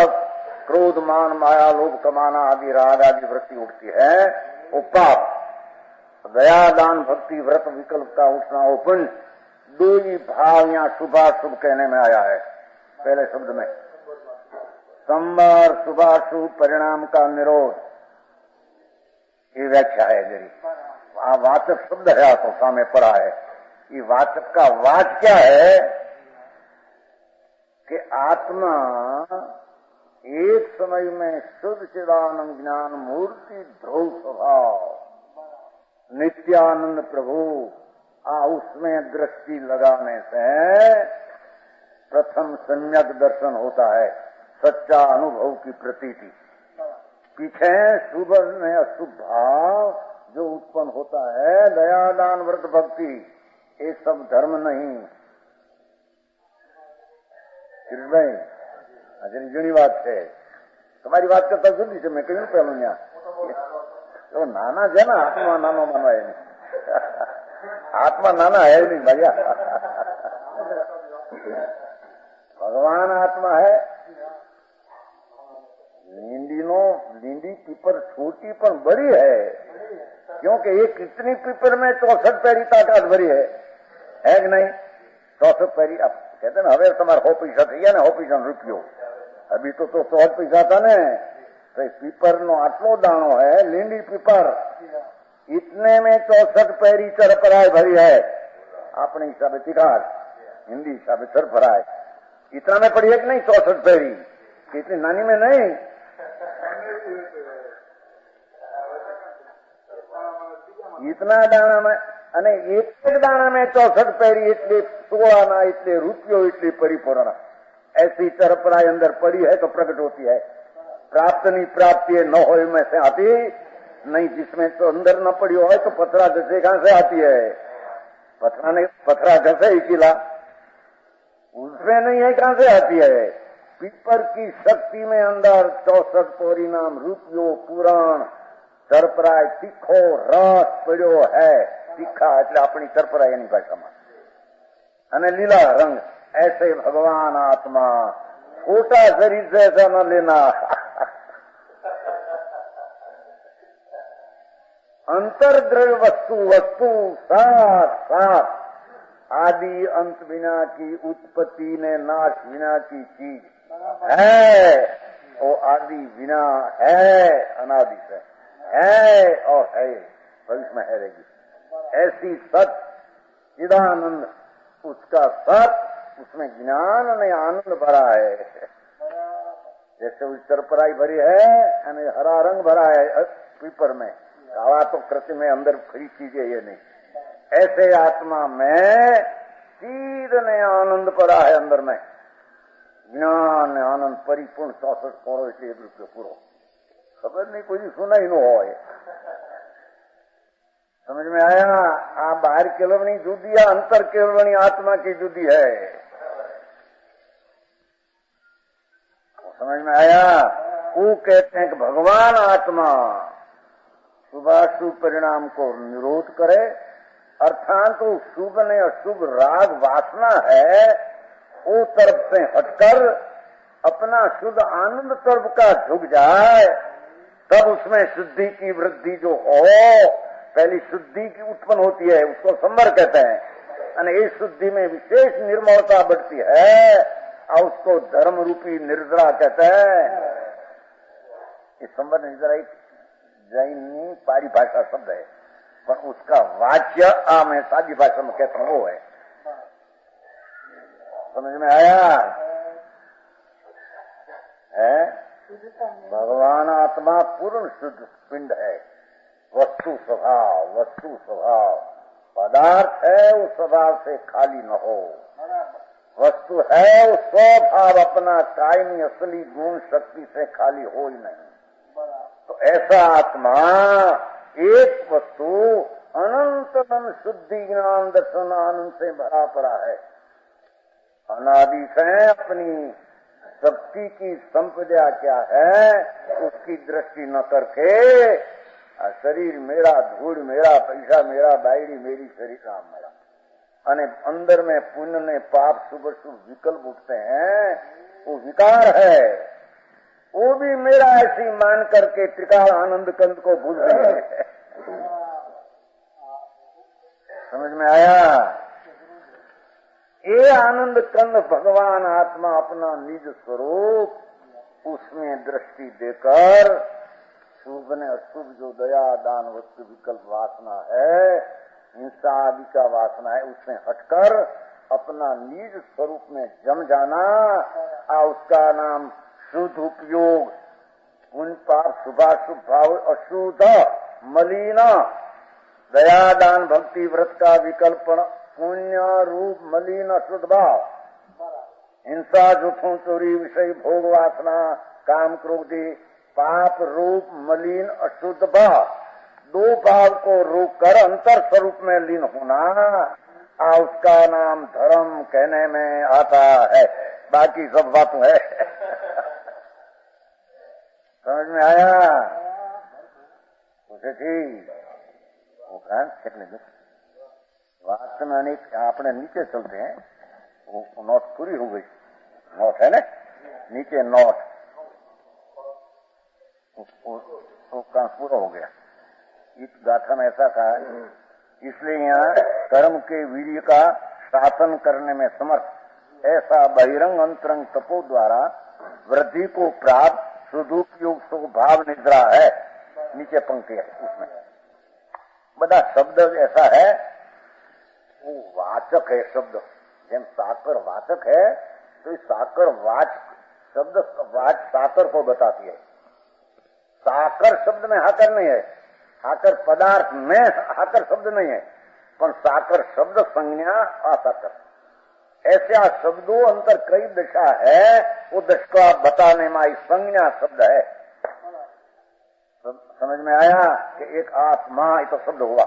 क्रोध, मान, माया, लोभ कमाना आदि राग आदि वृत्ति उठती है, वो पाप। दया दान भक्ति व्रत विकल्प का उठना वो पुण्य। दो ही भाव यहाँ शुभाशुभ कहने में आया है। पहले शब्द में संवर शुभाशुभ परिणाम का निरोध, ये व्याख्या है मेरी। वाचक शब्द है तो सामने पड़ा है। ये वाचक का वाच क्या है कि आत्मा एक समय में शुद्ध चिदानंद ज्ञान मूर्ति ध्रुव स्वभाव नित्यानंद प्रभु, उसमें दृष्टि लगाने से प्रथम सम्यक दर्शन होता है, सच्चा अनुभव की प्रतीति। पीछे शुभ में अशुभ भाव जो उत्पन्न होता है, दया दान व्रत भक्ति, ये सब धर्म नहीं। कृष्ण भाई हाजिरी जुनी बात है। तुम्हारी बात करता जल्दी से मैं कहीं पहलू यहाँ तो नाना है ना, आत्मा नानो मानो है नहीं। आत्मा नाना है नहीं भैया। भगवान आत्मा है। लींडी पीपर छोटी पर बड़ी है, क्योंकि एक इतनी पीपर में 64 पैरी ताकत भरी है कि नहीं? 64 पैरी। अब कहते ना हवे तुम्हारा 100 पैसा थी गया ना, 100 पैसा रुपयो। अभी तो 100 पैसा था ने, तो पीपर नो आटलो दाणो है, लींडी पीपर, इतने में 64 पैरी चरपराय भरी है। अपने हिसाब से हिंदी हिसाब से चरपराय इतना में पड़ी है कि नहीं? 64 पैरी, इतनी नानी में नहीं। इतना दाना में અને एक दाना में 64 पैरी, એટલે સોળાના, એટલે રૂપિયો, એટલે પરિપૂર્ણ। ऐसी चरपराय अंदर पड़ी है तो प्रकट होती है। प्राप्त नहीं प्राप्ति न हो में से आती नहीं, जिसमें तो अंदर न पड़ी हो तो पथरा जैसे कहां से आती है? पथरा जैसे ही किला, उसमें नहीं है, कहां से आती है? पीपर की शक्ति में अंदर 64 पैरी नाम रूपियो पुराण चरपराय तीखो रस पड़ो है। तीखा એટલે આપણી ચરપરાય એની ભાષામાં, અને લીલા રંગ। ऐसे भगवान आत्मा छोटा शरीर से ऐसा न लेना। अंतर्द्रव्य वस्तु साथ आदि अंत बिना की उत्पत्ति ने नाश बिना की चीज है। वो आदि बिना है, अनादि से है और है, भविष्य में है रहेगी। ऐसी सत चिदानंद, उसका सत, उसमें ज्ञान और आनंद भरा है। जैसे उस चरपराई भरी है, हरा रंग भरा है पीपर में, काला तो कृत्य में अंदर खरी चीजें ये नहीं। ऐसे आत्मा में चीद ने आनंद पड़ा है अंदर में, ज्ञान आनंद परिपूर्ण 64 करोड़ से 1 रुपये पूरो। खबर नहीं कोई सुना ही न हो। समझ में आया? आप बाहर केवलनी जुदी या अंतर केवलनी आत्मा की जुदी है। समझ में आया? वो कहते हैं कि भगवान आत्मा शुभाशुभ परिणाम को निरोध करे, अर्थात तो शुभ ने अशुभ राग वासना है, वो तरफ से हटकर अपना शुद्ध आनंद तरफ का झुक जाए, तब उसमें शुद्धि की वृद्धि जो हो, पहली शुद्धि की उत्पन्न होती है, उसको संवर कहते हैं। और इस शुद्धि में विशेष निर्मलता बढ़ती है, और उसको धर्म रूपी निर्जरा कहते हैं। इस संवर निर्जरा एक जैनी पारिभाषा शब्द है, पर उसका वाच्य मैं सादी भाषा में कहता हूं वो है। समझ में आया? है भगवान आत्मा पूर्ण शुद्ध पिंड है, वस्तु स्वभाव पदार्थ है, उस स्वभाव से खाली न हो। वस्तु है, उस स्वभाव अपना कायमी असली गुण शक्ति से खाली हो ही नहीं। तो ऐसा आत्मा एक वस्तु अनंत शुद्धि ज्ञान दर्शन आनंद से भरा पड़ा है। अनादि से अपनी शक्ति की संपदा क्या है उसकी दृष्टि न करके शरीर मेरा, धूल मेरा, पैसा मेरा, बायड़ी मेरी, शरीर राम मेरा, अने अंदर में पुण्य ने पाप शुभ शुभ विकल्प उठते हैं, वो विकार है, वो भी मेरा ऐसी मान करके त्रिकाल आनंद कंद को भूल गए। समझ में आया? ये आनंद कंद भगवान आत्मा अपना निज स्वरूप उसमें दृष्टि देकर शुभ ने अशुभ जो दया दान वस्तु विकल्प वासना है, हिंसा आदि का वासना है, उससे हटकर अपना निज स्वरूप में जम जाना, उसका नाम शुद्ध उपयोग, पुण्य पाप शुभाशुभ भाव अशुद्ध मलिन दया दान भक्ति व्रत का विकल्प पुण्य रूप मलिन अशुद्ध भाव, हिंसा झूठों चोरी विषय भोग वासना काम क्रोधी पाप रूप मलिन अशुद्ध भाव, दो भाव को रोक कर अंतर स्वरूप में लीन होना, उसका नाम धर्म कहने में आता है। बाकी सब बातों है। समझ में आया? उसे ठीक बात में अनेक अपने नीचे चलते हैं, वो नोट पूरी हो गई, नोट है ना नीचे नोट, वो काम पूरा हो गया। इस गाथा में ऐसा कहा, इसलिए यहाँ कर्म के वीर्य का शासन करने में समर्थ ऐसा बहिरंग अंतरंग तपो द्वारा वृद्धि को प्राप्त सुदुपयोग स्वभाव निद्रा है। नीचे पंक्ति है, उसमें बड़ा शब्द ऐसा है, वो वाचक है शब्द, जब साकर वाचक है तो इस साकर वाच शब्द वाच साकर को बताती है। साकर शब्द में हाकर नहीं है, हाकर पदार्थ में हाकर शब्द नहीं है, पर साकर शब्द संज्ञा असाकर, ऐसे शब्दों अंतर कई दशा है, वो दशा बताने में संज्ञा शब्द है। समझ में आया कि एक आत्मा ये तो शब्द हुआ,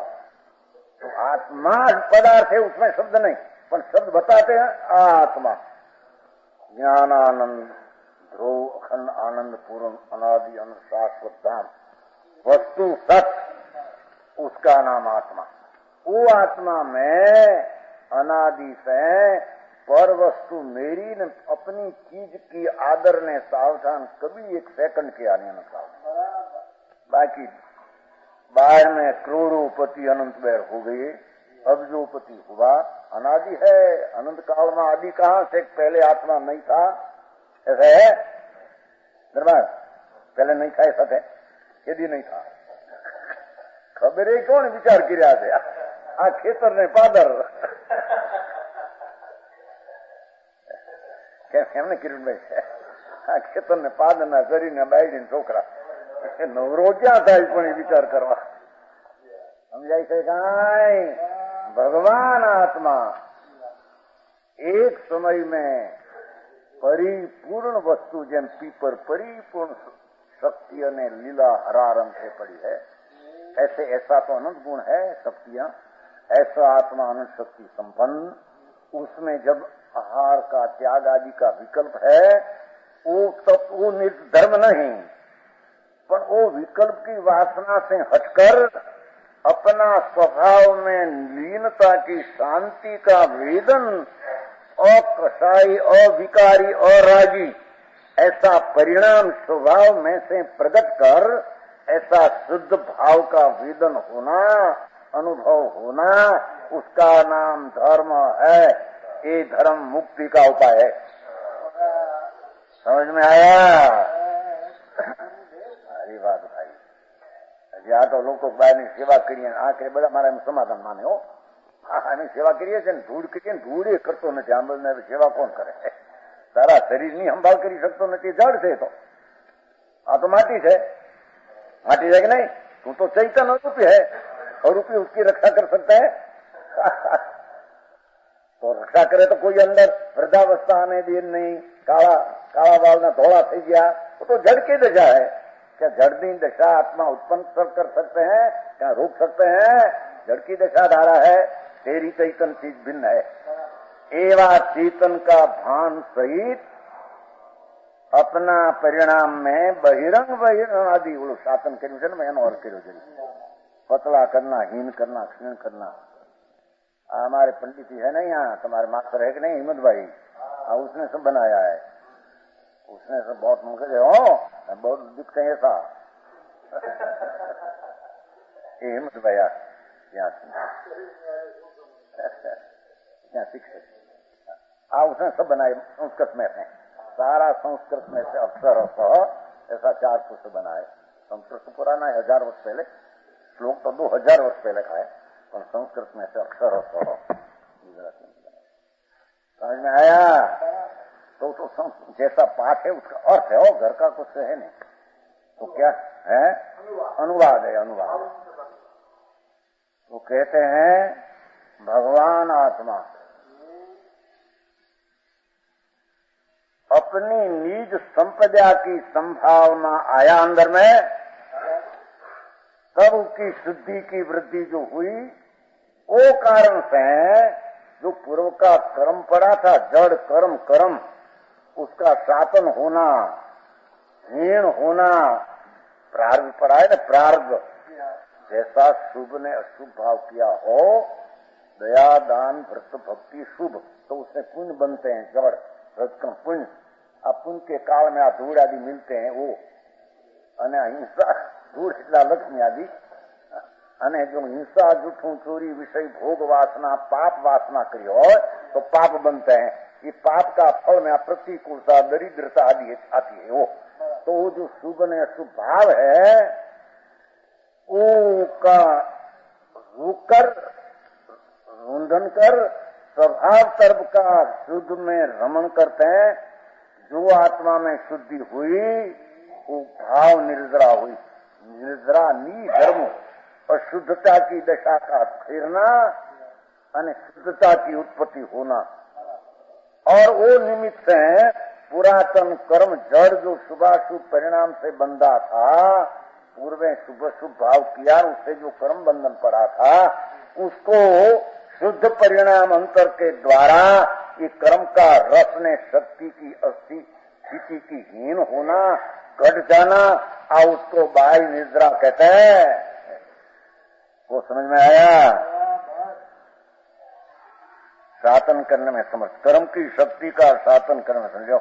तो आत्मा पदार्थ है, उसमें शब्द नहीं, पर शब्द बताते हैं आत्मा ज्ञानानंद ध्रुव अखंड आनंद पूर्ण अनादि अनंत शाश्वत धाम वस्तु सत्य, उसका नाम आत्मा। वो आत्मा में अनादि से पर वस्तु मेरी न अपनी चीज की आदर ने सावधान कभी एक सेकंड के आने न सावधान। बाकी बाहर में करोड़ोपति अनंत बैर हो गए, अब जो पति हुआ अनादि है, अनंत काल में आदि कहां से पहले आत्मा नहीं था, ऐसा है दरबार पहले नहीं था, ऐसा है यदि नहीं था खबर है कौन विचार किया थे आ खेतर ने पादर એમને કિરીટભાઈ આ ખેતર ને પાદના કરીને બાયડી છોકરા નવરો ક્યાં થાય પણ વિચાર કરવા સમજાય છે કાંઈ? भगवान आत्मा एक समय में परिपूर्ण वस्तु જેમ પીપર परिपूर्ण शक्ति ने लीला हरा रंग से पड़ी है, ऐसे ऐसा तो अनंत गुण है शक्तियां, ऐसा आत्मा अनंत शक्ति संपन्न, उसमें जब आहार का त्याग आदि का विकल्प है, वो धर्म नहीं, पर वो विकल्प की वासना से हटकर अपना स्वभाव में लीनता की शांति का वेदन अकसाई अविकारी अरागी ऐसा परिणाम स्वभाव में से प्रकट कर ऐसा शुद्ध भाव का वेदन होना, अनुभव होना, उसका नाम धर्म है। ये धर्म मुक्ति का उपाय है। समझ में आया? अरे बात भाई, આ તો લોકો બહારની સેવા કરીએ, આ કરે બધા મારા એમ સમાધાન માને હો, આની સેવા કરીએ છીએ ને ધૂળ કરીએ ને, ધૂળ એ કરતો નથી, આંબળને સેવા કોણ કરે? તારા શરીરની સંભાળ કરી શકતો નથી, જડ છે તો, આ તો માટી છે, માટી છે કે નહીં? तू तो चैतन्य रूपी है और रूपी उसकी रक्षा कर सकता है। तो रक्षा करे तो कोई अंदर वृद्धावस्था आने दी नहीं, काला काला बाल ना धोला थी गया, वो तो जड़ की दशा है। क्या जड़नी दशा आत्मा उत्पन्न कर सकते हैं? क्या रोक सकते हैं? जड़ की दशा धारा है, तेरी चैतन चीज भिन्न है। एवा चेतन का भान सहित अपना परिणाम में बहिरंग आदि वो शासन कर और करो जरी पतला करना, हीन करना, क्षीण करना। हमारे पंडित जी है ना यहाँ, तुम्हारे मास्टर है कि नहीं, हिम्मत भाई, उसने सब बनाया है। उसने सब बहुत मुझे हो बहुत दिखते हैं ऐसा। ये हिम्मत भैया यहाँ शिक्षक, उसने सब बनाए संस्कृत में से, सारा संस्कृत में से अक्षर ऐसा 4 पुस्तक बनाए। संस्कृत पुराना है, 1000 वर्ष पहले, श्लोक तो 2000 वर्ष पहले का है, और संस्कृत में से अक्षर समझ में आया? तो जैसा पाठ है उसका अर्थ है, वो घर का कुछ है नहीं, तो क्या है? अनुवाद है, अनुवाद। वो कहते हैं भगवान आत्मा अपनी निज संपदा की संभावना आया अंदर में, तब उसकी शुद्धि की वृद्धि जो हुई, वो कारण से जो पूर्व का कर्म पड़ा था, जड़ कर्म कर्म, उसका शासन होना, हीन होना, प्रारब्ध पड़ा है ना, प्रारब्ध। जैसा शुभ ने अशुभ भाव किया हो, दया दान व्रत भक्ति शुभ, तो उससे पुण्य बनते हैं, जड़ रजकम पुण्य। अब पुण्य के काल में धूड़ आदि मिलते हैं, वो अने हिंसा धूड़ એટલા લક્ષ્મી आदि, અને जो हिंसा जूठू चोरी विषय भोग वासना पाप वासना करी हो तो पाप बनते हैं। ये पाप का फल में प्रतिकूलता दरिद्रता आदि आती है। वो जो शुभ ने अशुभ भाव है, उसका रुकर रुंधन कर स्वभाव तर्क का शुद्ध में रमण करते हैं। जो आत्मा में शुद्धि हुई, वो भाव निर्जरा हुई। निर्जरा नी धर्म अशुद्धता की दशा का फिरना और शुद्धता की उत्पत्ति होना, और वो निमित्त है पुरातन कर्म जड़ जो शुभाशुभ परिणाम से बंधा था, पूर्व शुभ शुभ भाव किया, उससे जो कर्म बंधन पड़ा था, उसको शुद्ध परिणाम अंतर के द्वारा ये कर्म का रस ने शक्ति की स्थिति की हीन होना, घट जाना, और उसको बाह्य निद्रा कहते हैं। वो समझ में आया? शासन करने में समझ, कर्म की शक्ति का शासन करने में समझो।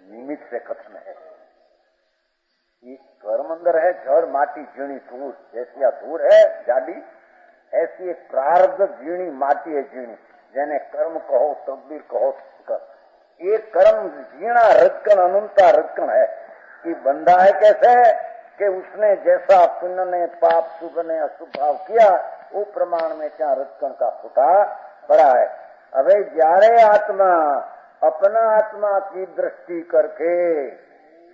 निमित्त से कथन है, ये कर्म अंदर है, जड़ माटी जीणी धूल, जैसी धूल है जाडी, ऐसी एक प्रारब्ध जीणी माटी है, जीणी, जेने कर्म कहो तकदीर कहो। ये कर्म जीना रजकन अनंता रजकन है कि बंदा है कैसे कि उसने जैसा पुण्य ने पाप शुभ ने अशुभ भाव किया, वो प्रमाण में क्या रजकन का फुटा पड़ा है। अबे जारे आत्मा अपना आत्मा की दृष्टि करके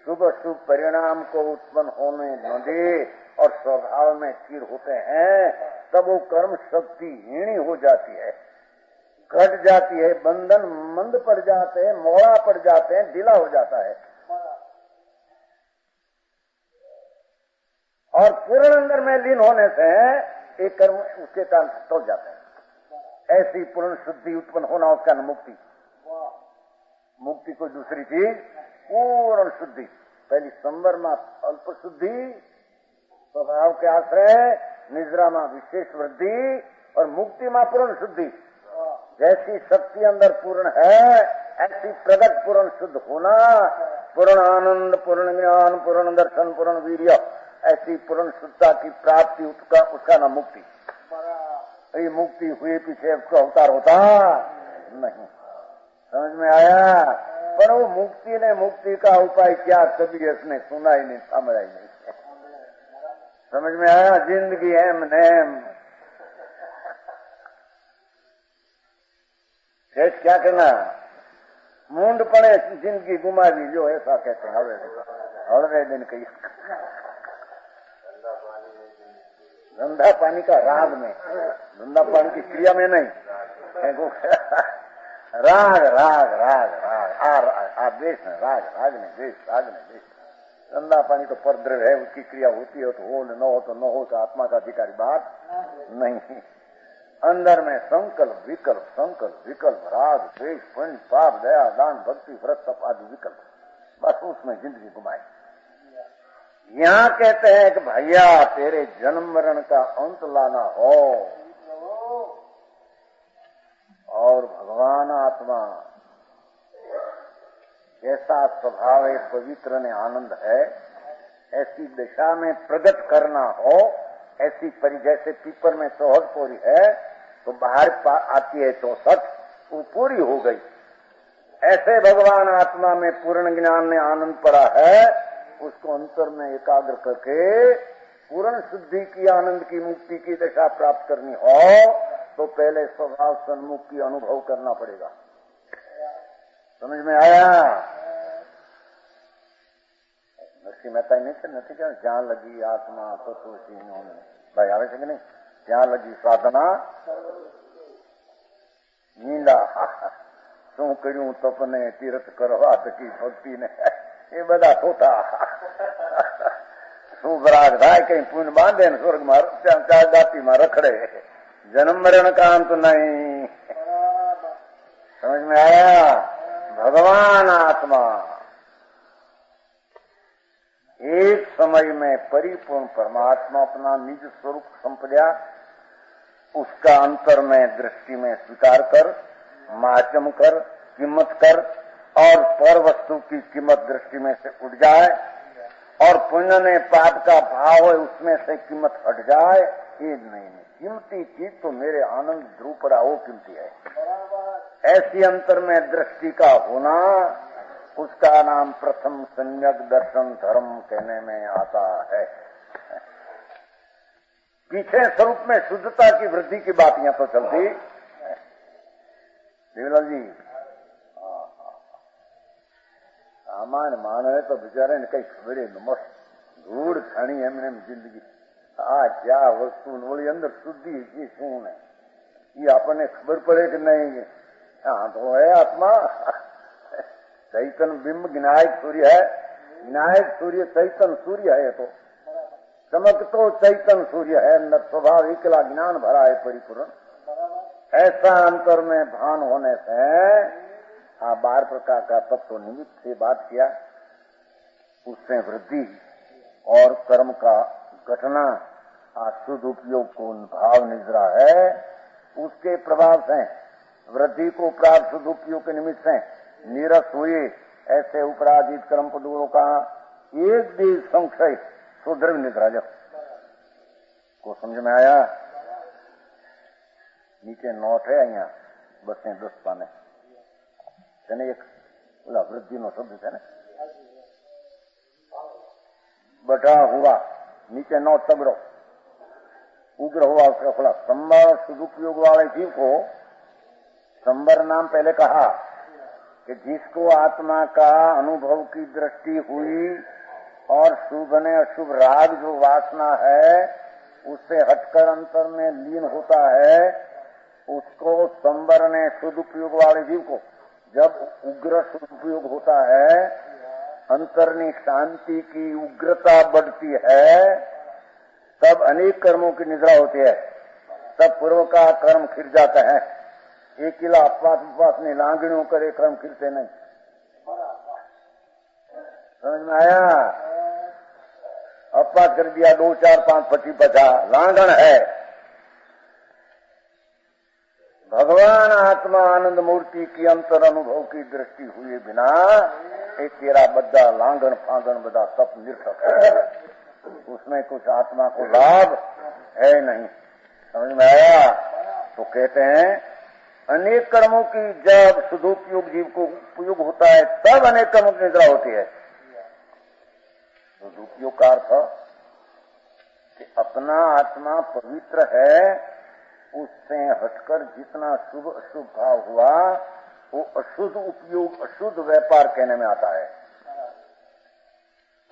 शुभ शुभ परिणाम को उत्पन्न होने न दे और स्वभाव में स्थिर होते हैं, तब वो कर्म शक्ति हीणी हो जाती है, घट जाती है, बंधन मंद पड़ जाते हैं, मोड़ा पड़ जाते हैं, ढीला हो जाता है, और पूर्ण अंदर में लीन होने से एक कर्म उसके कारण टूट जाते हैं। ऐसी पूर्ण शुद्धि उत्पन्न होना उसका न मुक्ति। मुक्ति कोई दूसरी चीज, पूर्ण शुद्धि। पहली संवर में अल्प शुद्धि, स्वभाव के आश्रय, निद्रा में विशेष वृद्धि, और मुक्ति में पूर्ण शुद्धि। जैसी शक्ति अंदर पूर्ण है, ऐसी प्रगट पूर्ण शुद्ध होना, पूर्ण आनंद, पूर्ण ज्ञान, पूर्ण दर्शन, पूर्ण वीर्य, ऐसी पूर्ण शुद्धता की प्राप्ति, उसका नाम मुक्ति। ये मुक्ति हुए पीछे उसका अवतार होता नहीं। समझ में आया? पर वो मुक्ति ने मुक्ति का उपाय क्या, कभी इसने सुना ही नहीं, समझा ही नहीं। समझ में आया? जिंदगी एम नेम, क्या करना, मूंडपणे जिंदगी गुमावी जो, ऐसा कहते हैं। हड़वे दिन कही धंधा पानी का राग में, धंधा पानी की क्रिया में नहीं। राग राग राग राग आदेश है, राग राग ने देश, राग ने देश। धंधा पानी तो परद्रव्य है, उसकी क्रिया होती है तो हो, न हो तो न हो, तो आत्मा का अधिकारी बात नहीं। अंदर में संकल्प विकल्प, संकल्प विकल्प, राग द्वेष पुण्य पाप दया दान भक्ति व्रत तप आदि विकल्प, बस उसमें जिंदगी घुमाई। यहाँ कहते हैं कि भैया तेरे जन्म मरण का अंत लाना हो, और भगवान आत्मा ऐसा स्वभाव है, पवित्र ने आनंद है, ऐसी दिशा में प्रकट करना हो, ऐसी परि जैसे पीपर में चौहद पूरी है तो बाहर आती है चौसठ, वो पूरी हो गई। ऐसे भगवान आत्मा में पूर्ण ज्ञान में आनंद पड़ा है, उसको अंतर में एकाग्र करके पूर्ण शुद्धि की, आनंद की, मुक्ति की दशा प्राप्त करनी हो तो पहले स्वभाव सन्मुख की अनुभव करना पड़ेगा। समझ में आया? नरसिंह मेहता नहीं थे, नहीं क्या जहां लगी आत्मा तो भाई आवे છે કે નહીં, ત્યાં લગી સાધના નીંદા શું કર્યું તપને તીર્થ કરવા તકી ભક્તિને, એ બધા ખોટા। શું બરાગ થાય, કઈ પુણ્ય બાંધે ને સ્વર્ગમાં ચાર દાતીમાં રખડે, जन्म मरण का अंत नहीं। समझ में आया? भगवान आत्मा एक समय में परिपूर्ण परमात्मा अपना निज स्वरूप संपदा, उसका अंतर में दृष्टि में स्वीकार कर, माचम कर, कीमत कर, और पर वस्तु की कीमत दृष्टि में से उठ जाए, और पुण्य ने पाप का भाव है उसमें से कीमत हट जाए। ये नहीं, कीमती चीज तो मेरे आनंद ध्रुव पड़ा, वो कीमती है। ऐसी अंतर में दृष्टि का होना, उसका नाम प्रथम सम्यक दर्शन धर्म कहने में आता है। पीछे स्वरूप में शुद्धता की वृद्धि की बात यहाँ तो चलती। देवलाल जी सामान्य मानव है तो बेचारे ने कई खबर मस्त धूड़ खानी एमने जिंदगी, आ क्या वस्तु बोली अंदर शुद्धि की शू ने, ये आपने खबर पड़े कि नहीं? हाँ तो है आत्मा चैतन बिंब विनायक सूर्य है, विनायक सूर्य चैतन सूर्य है, तो चमक तो चैतन सूर्य है, अंदर स्वभाव एकला ज्ञान भरा है परिपूर्ण। ऐसा अंतर में भान होने से 12 प्रकार का तत्व निमित्त से बात किया, उससे वृद्धि और कर्म का घटना शुद्ध उपयोग को भाव निजरा है, उसके प्रभाव से वृद्धि को प्राप्त शुद्ध उपयोग के निमित्त से निरस हुए ऐसे उपराजित कर्म पदों का एक भी संशय सुदृढ़ निद्रा को समझ में आया? नीचे नोट है अहियां बसे 10 पाने તેને એક ઓલા વૃદ્ધિનો શબ્દ છે ને, बढ़ा हुआ, नीचे नौ तगड़ो उग्र हुआ, उसका फला संबर सदुपयोग वाले जीव को संबर नाम पहले कहा कि जिसको आत्मा का अनुभव की दृष्टि हुई और शुभ ने अशुभ राग जो वासना है उससे हटकर अंतर में लीन होता है, उसको संबर ने सदुपयोग वाले जीव को जब उग्र सदुपयोग होता है, अंतरनी शांति की उग्रता बढ़ती है, तब अनेक कर्मों की निद्रा होती है, तब पूर्व का कर्म खिर जाता है। एक किला अपवास उपवास नहीं, लांगणियों करे कर्म खिरते नहीं। समझ में आया? अपवास कर दिया 2 4 5 25 50 लांगण है। भगवान आत्मा आनंद मूर्ति की अंतर अनुभव की दृष्टि हुए बिना एक तेरा बद्दा लांगन फांगन बदा तप निरर्थक है, उसमें कुछ आत्मा को लाभ है नहीं। समझ में आया? तो कहते हैं अनेक कर्मों की जब सदुपयोग जीव को उपयोग होता है तब अनेक कर्मों की निद्रा होती है। सदुपयोग का अर्थ कि अपना आत्मा पवित्र है, उससे हटकर जितना शुभ अशुभ भाव हुआ वो अशुद्ध उपयोग, अशुद्ध व्यापार कहने में आता है।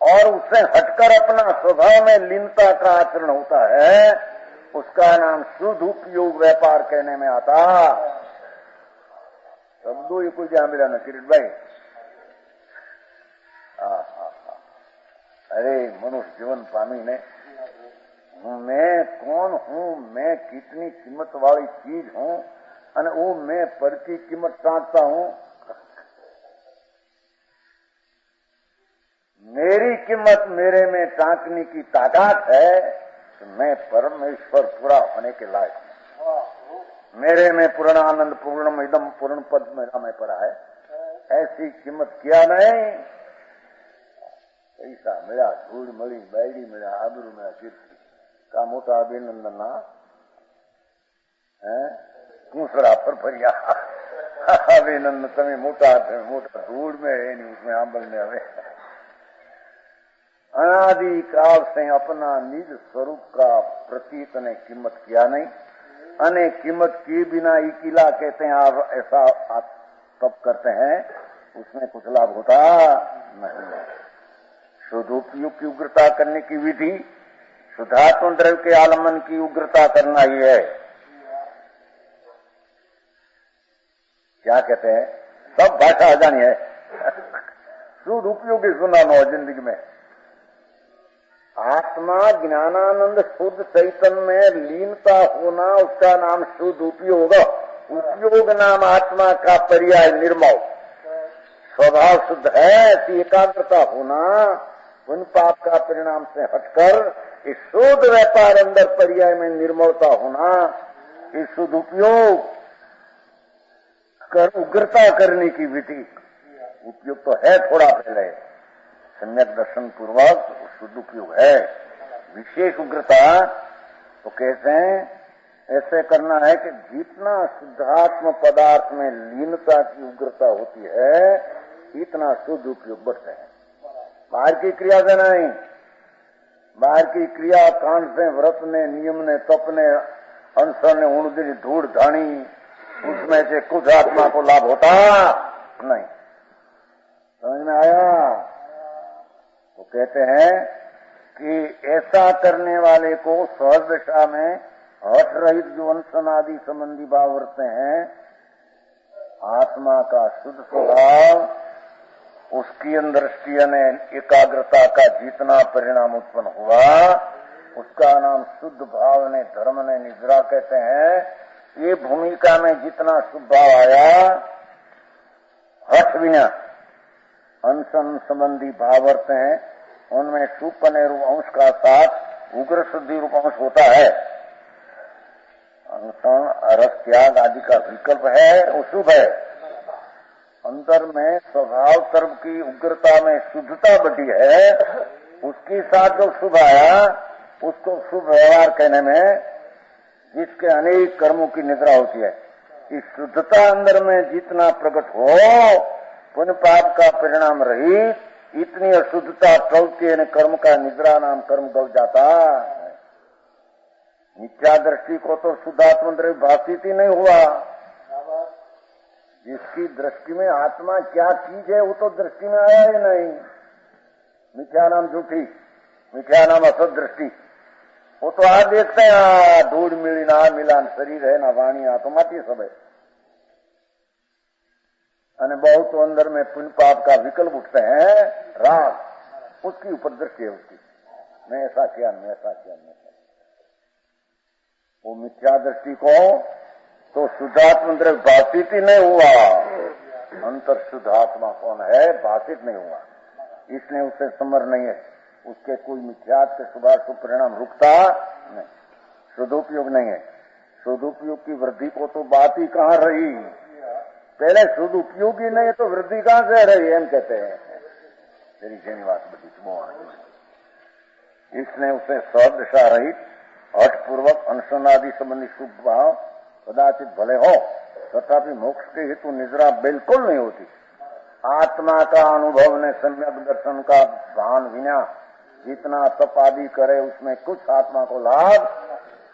और उससे हटकर अपना स्वभाव में लीनता का आचरण होता है, उसका नाम शुद्ध उपयोग व्यापार कहने में आता। शब्दों ये कोई ध्यान मिला ना किरीट भाई? अरे मनुष्य जीवन पामी ने मैं कौन हूँ, मैं कितनी कीमत वाली चीज हूँ, અને वो मैं पर की कीमत टांकता हूँ। मेरी कीमत मेरे में टांकने की ताकत है तो मैं परमेश्वर पूरा होने के लायक हूँ। मेरे में पूर्ण आनंद पूर्णम इदम पूर्ण पद मेरा में पड़ा है, ऐसी कीमत किया नहीं। पैसा मिला, धूल मिली, बैडी मिला, आबरू मिला, कीर्ति का मोटा अभिनंदन ना है दूसरा पर भरिया अभिनंदन तमें मोटा धूल में है नहीं, उसमें आंबल में हमें अनादि काल से अपना निज स्वरूप का प्रतीत ने कीमत किया नहीं, अने कीमत किए बिना इकिला कहते हैं। आप ऐसा आप तब करते हैं, उसमें कुछ लाभ होता नहीं। शुद्ध उपयोग की उग्रता करने की विधि शुद्धात्म द्रव्य के आलम्बन की उग्रता करना ही है। क्या कहते हैं, सब भाषा अजानी है। शुद्ध उपयोगी सुना नो जिंदगी में। आत्मा ज्ञानानंद शुद्ध चैतन्य में लीनता होना, उसका नाम शुद्ध उपयोग। उपयोग नाम आत्मा का पर्याय निर्मल। स्वभाव शुद्ध है, ऐसी एकाग्रता होना, उन पाप का परिणाम से हटकर इस शुद्ध व्यापार अंदर पर्याय में निर्मलता होना, इस शुद्ध उपयोग कर उग्रता करने की विधि। उपयोग तो है थोड़ा पहले, सम्यक दर्शन पूर्वक शुद्ध उपयोग है। विशेष उग्रता तो कहते हैं ऐसे करना है कि जितना शुद्धात्म पदार्थ में लीनता की उग्रता होती है, इतना शुद्ध उपयोग बढ़ता है। बाहर की क्रिया से नहीं, बाहर की क्रिया कांड से, व्रत ने, नियम ने, तप ने, अनशन ने, उणदी धूड़ धानी, उसमें से कुछ आत्मा को लाभ होता नहीं। समझ में आया? तो कहते हैं कि ऐसा करने वाले को सहज दशा में हठ रहित जो अनशन आदि संबंधी भाव वर्ते हैं, आत्मा का शुद्ध स्वभाव, उसकी अंदर ने एकाग्रता का जितना परिणाम उत्पन्न हुआ, उसका नाम शुद्ध भाव ने, धर्म ने, निद्रा कहते हैं। ये भूमिका में जितना शुभ भाव आया, हठ बिना अनशन संबंधी भाव वर्ते हैं, उनमें सुपने रूप अंश का साथ उग्र शुद्धि रूप अंश होता है। अनशन रस त्याग आदि का विकल्प है, वो शुभ है। अंदर में स्वभाव कर्म की उग्रता में शुद्धता बढ़ी है, उसके साथ जो शुभ आया उसको शुभ व्यवहार कहने में, जिसके अनेक कर्मों की निद्रा होती है। इस शुद्धता अंदर में जितना प्रकट हो, पुण्य पाप का परिणाम रहित इतनी अशुद्धता टलती है, कर्म का निद्रा नाम कर्म गल जाता। मिथ्या दृष्टि को तो शुद्धात्म द्रव्य भाषित ही नहीं हुआ। जिसकी दृष्टि में आत्मा क्या चीज है, वो तो दृष्टि में आया ही नहीं। मिथ्या नाम झूठी, मिथ्या नाम असत दृष्टि। वो तो आज देखते हैं धूड़ मिली ना मिला, शरीर है ना वाणी, आ तो माटी सब है। અને बहुत तो अंदर में पुण्य पाप का विकल्प उठते हैं, राग, उसकी ऊपर दृष्टि है उसकी, मैं ऐसा किया, मैं ऐसा किया, मैं ऐसा। वो मिथ्या दृष्टि को तो शुद्धात्म द्रव्य भाषित ही नहीं हुआ। अंतर शुद्धात्मा कौन है, भाषित नहीं हुआ, इसलिए उसे समर नहीं है। उसके कोई मिथ्यात के शुभाशुभ परिणाम रुकता नहीं, शुद्धोपयोग नहीं है। शुद्धोपयोग की वृद्धि को तो बात ही कहाँ रही, पहले शुद्ध उपयोगी नहीं तो वृद्धि कहाँ से रही, एम कहते हैं। तेरी श्रीनिवास बड़ी इसने उसे सदशा रहित हठपूर्वक अनशन आदि संबंधी शुभ भाव कदाचित भले हो, तथापि मोक्ष के हेतु निद्रा बिल्कुल नहीं होती। आत्मा का अनुभव ने सम्यक दर्शन का भान विना जितना तप आदि करे, उसमें कुछ आत्मा को लाभ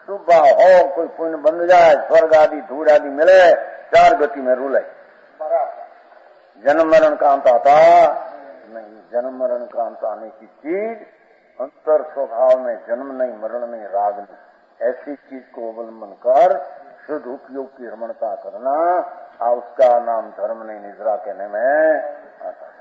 शुभ भाव हो, कोई पुण्य बन जाए, स्वर्ग आदि धूड़ आदि मिले, चार गति में रूले, जन्म मरण का अंत आता नहीं। जन्म मरण का अंत आने की चीज अंतर स्वभाव में जन्म नहीं, मरण नहीं, राग नहीं, ऐसी चीज को अवलंबन कर शुद्ध उपयोग की रमणता करना, उसका नाम धर्म नहीं, निद्रा कहने में आता है।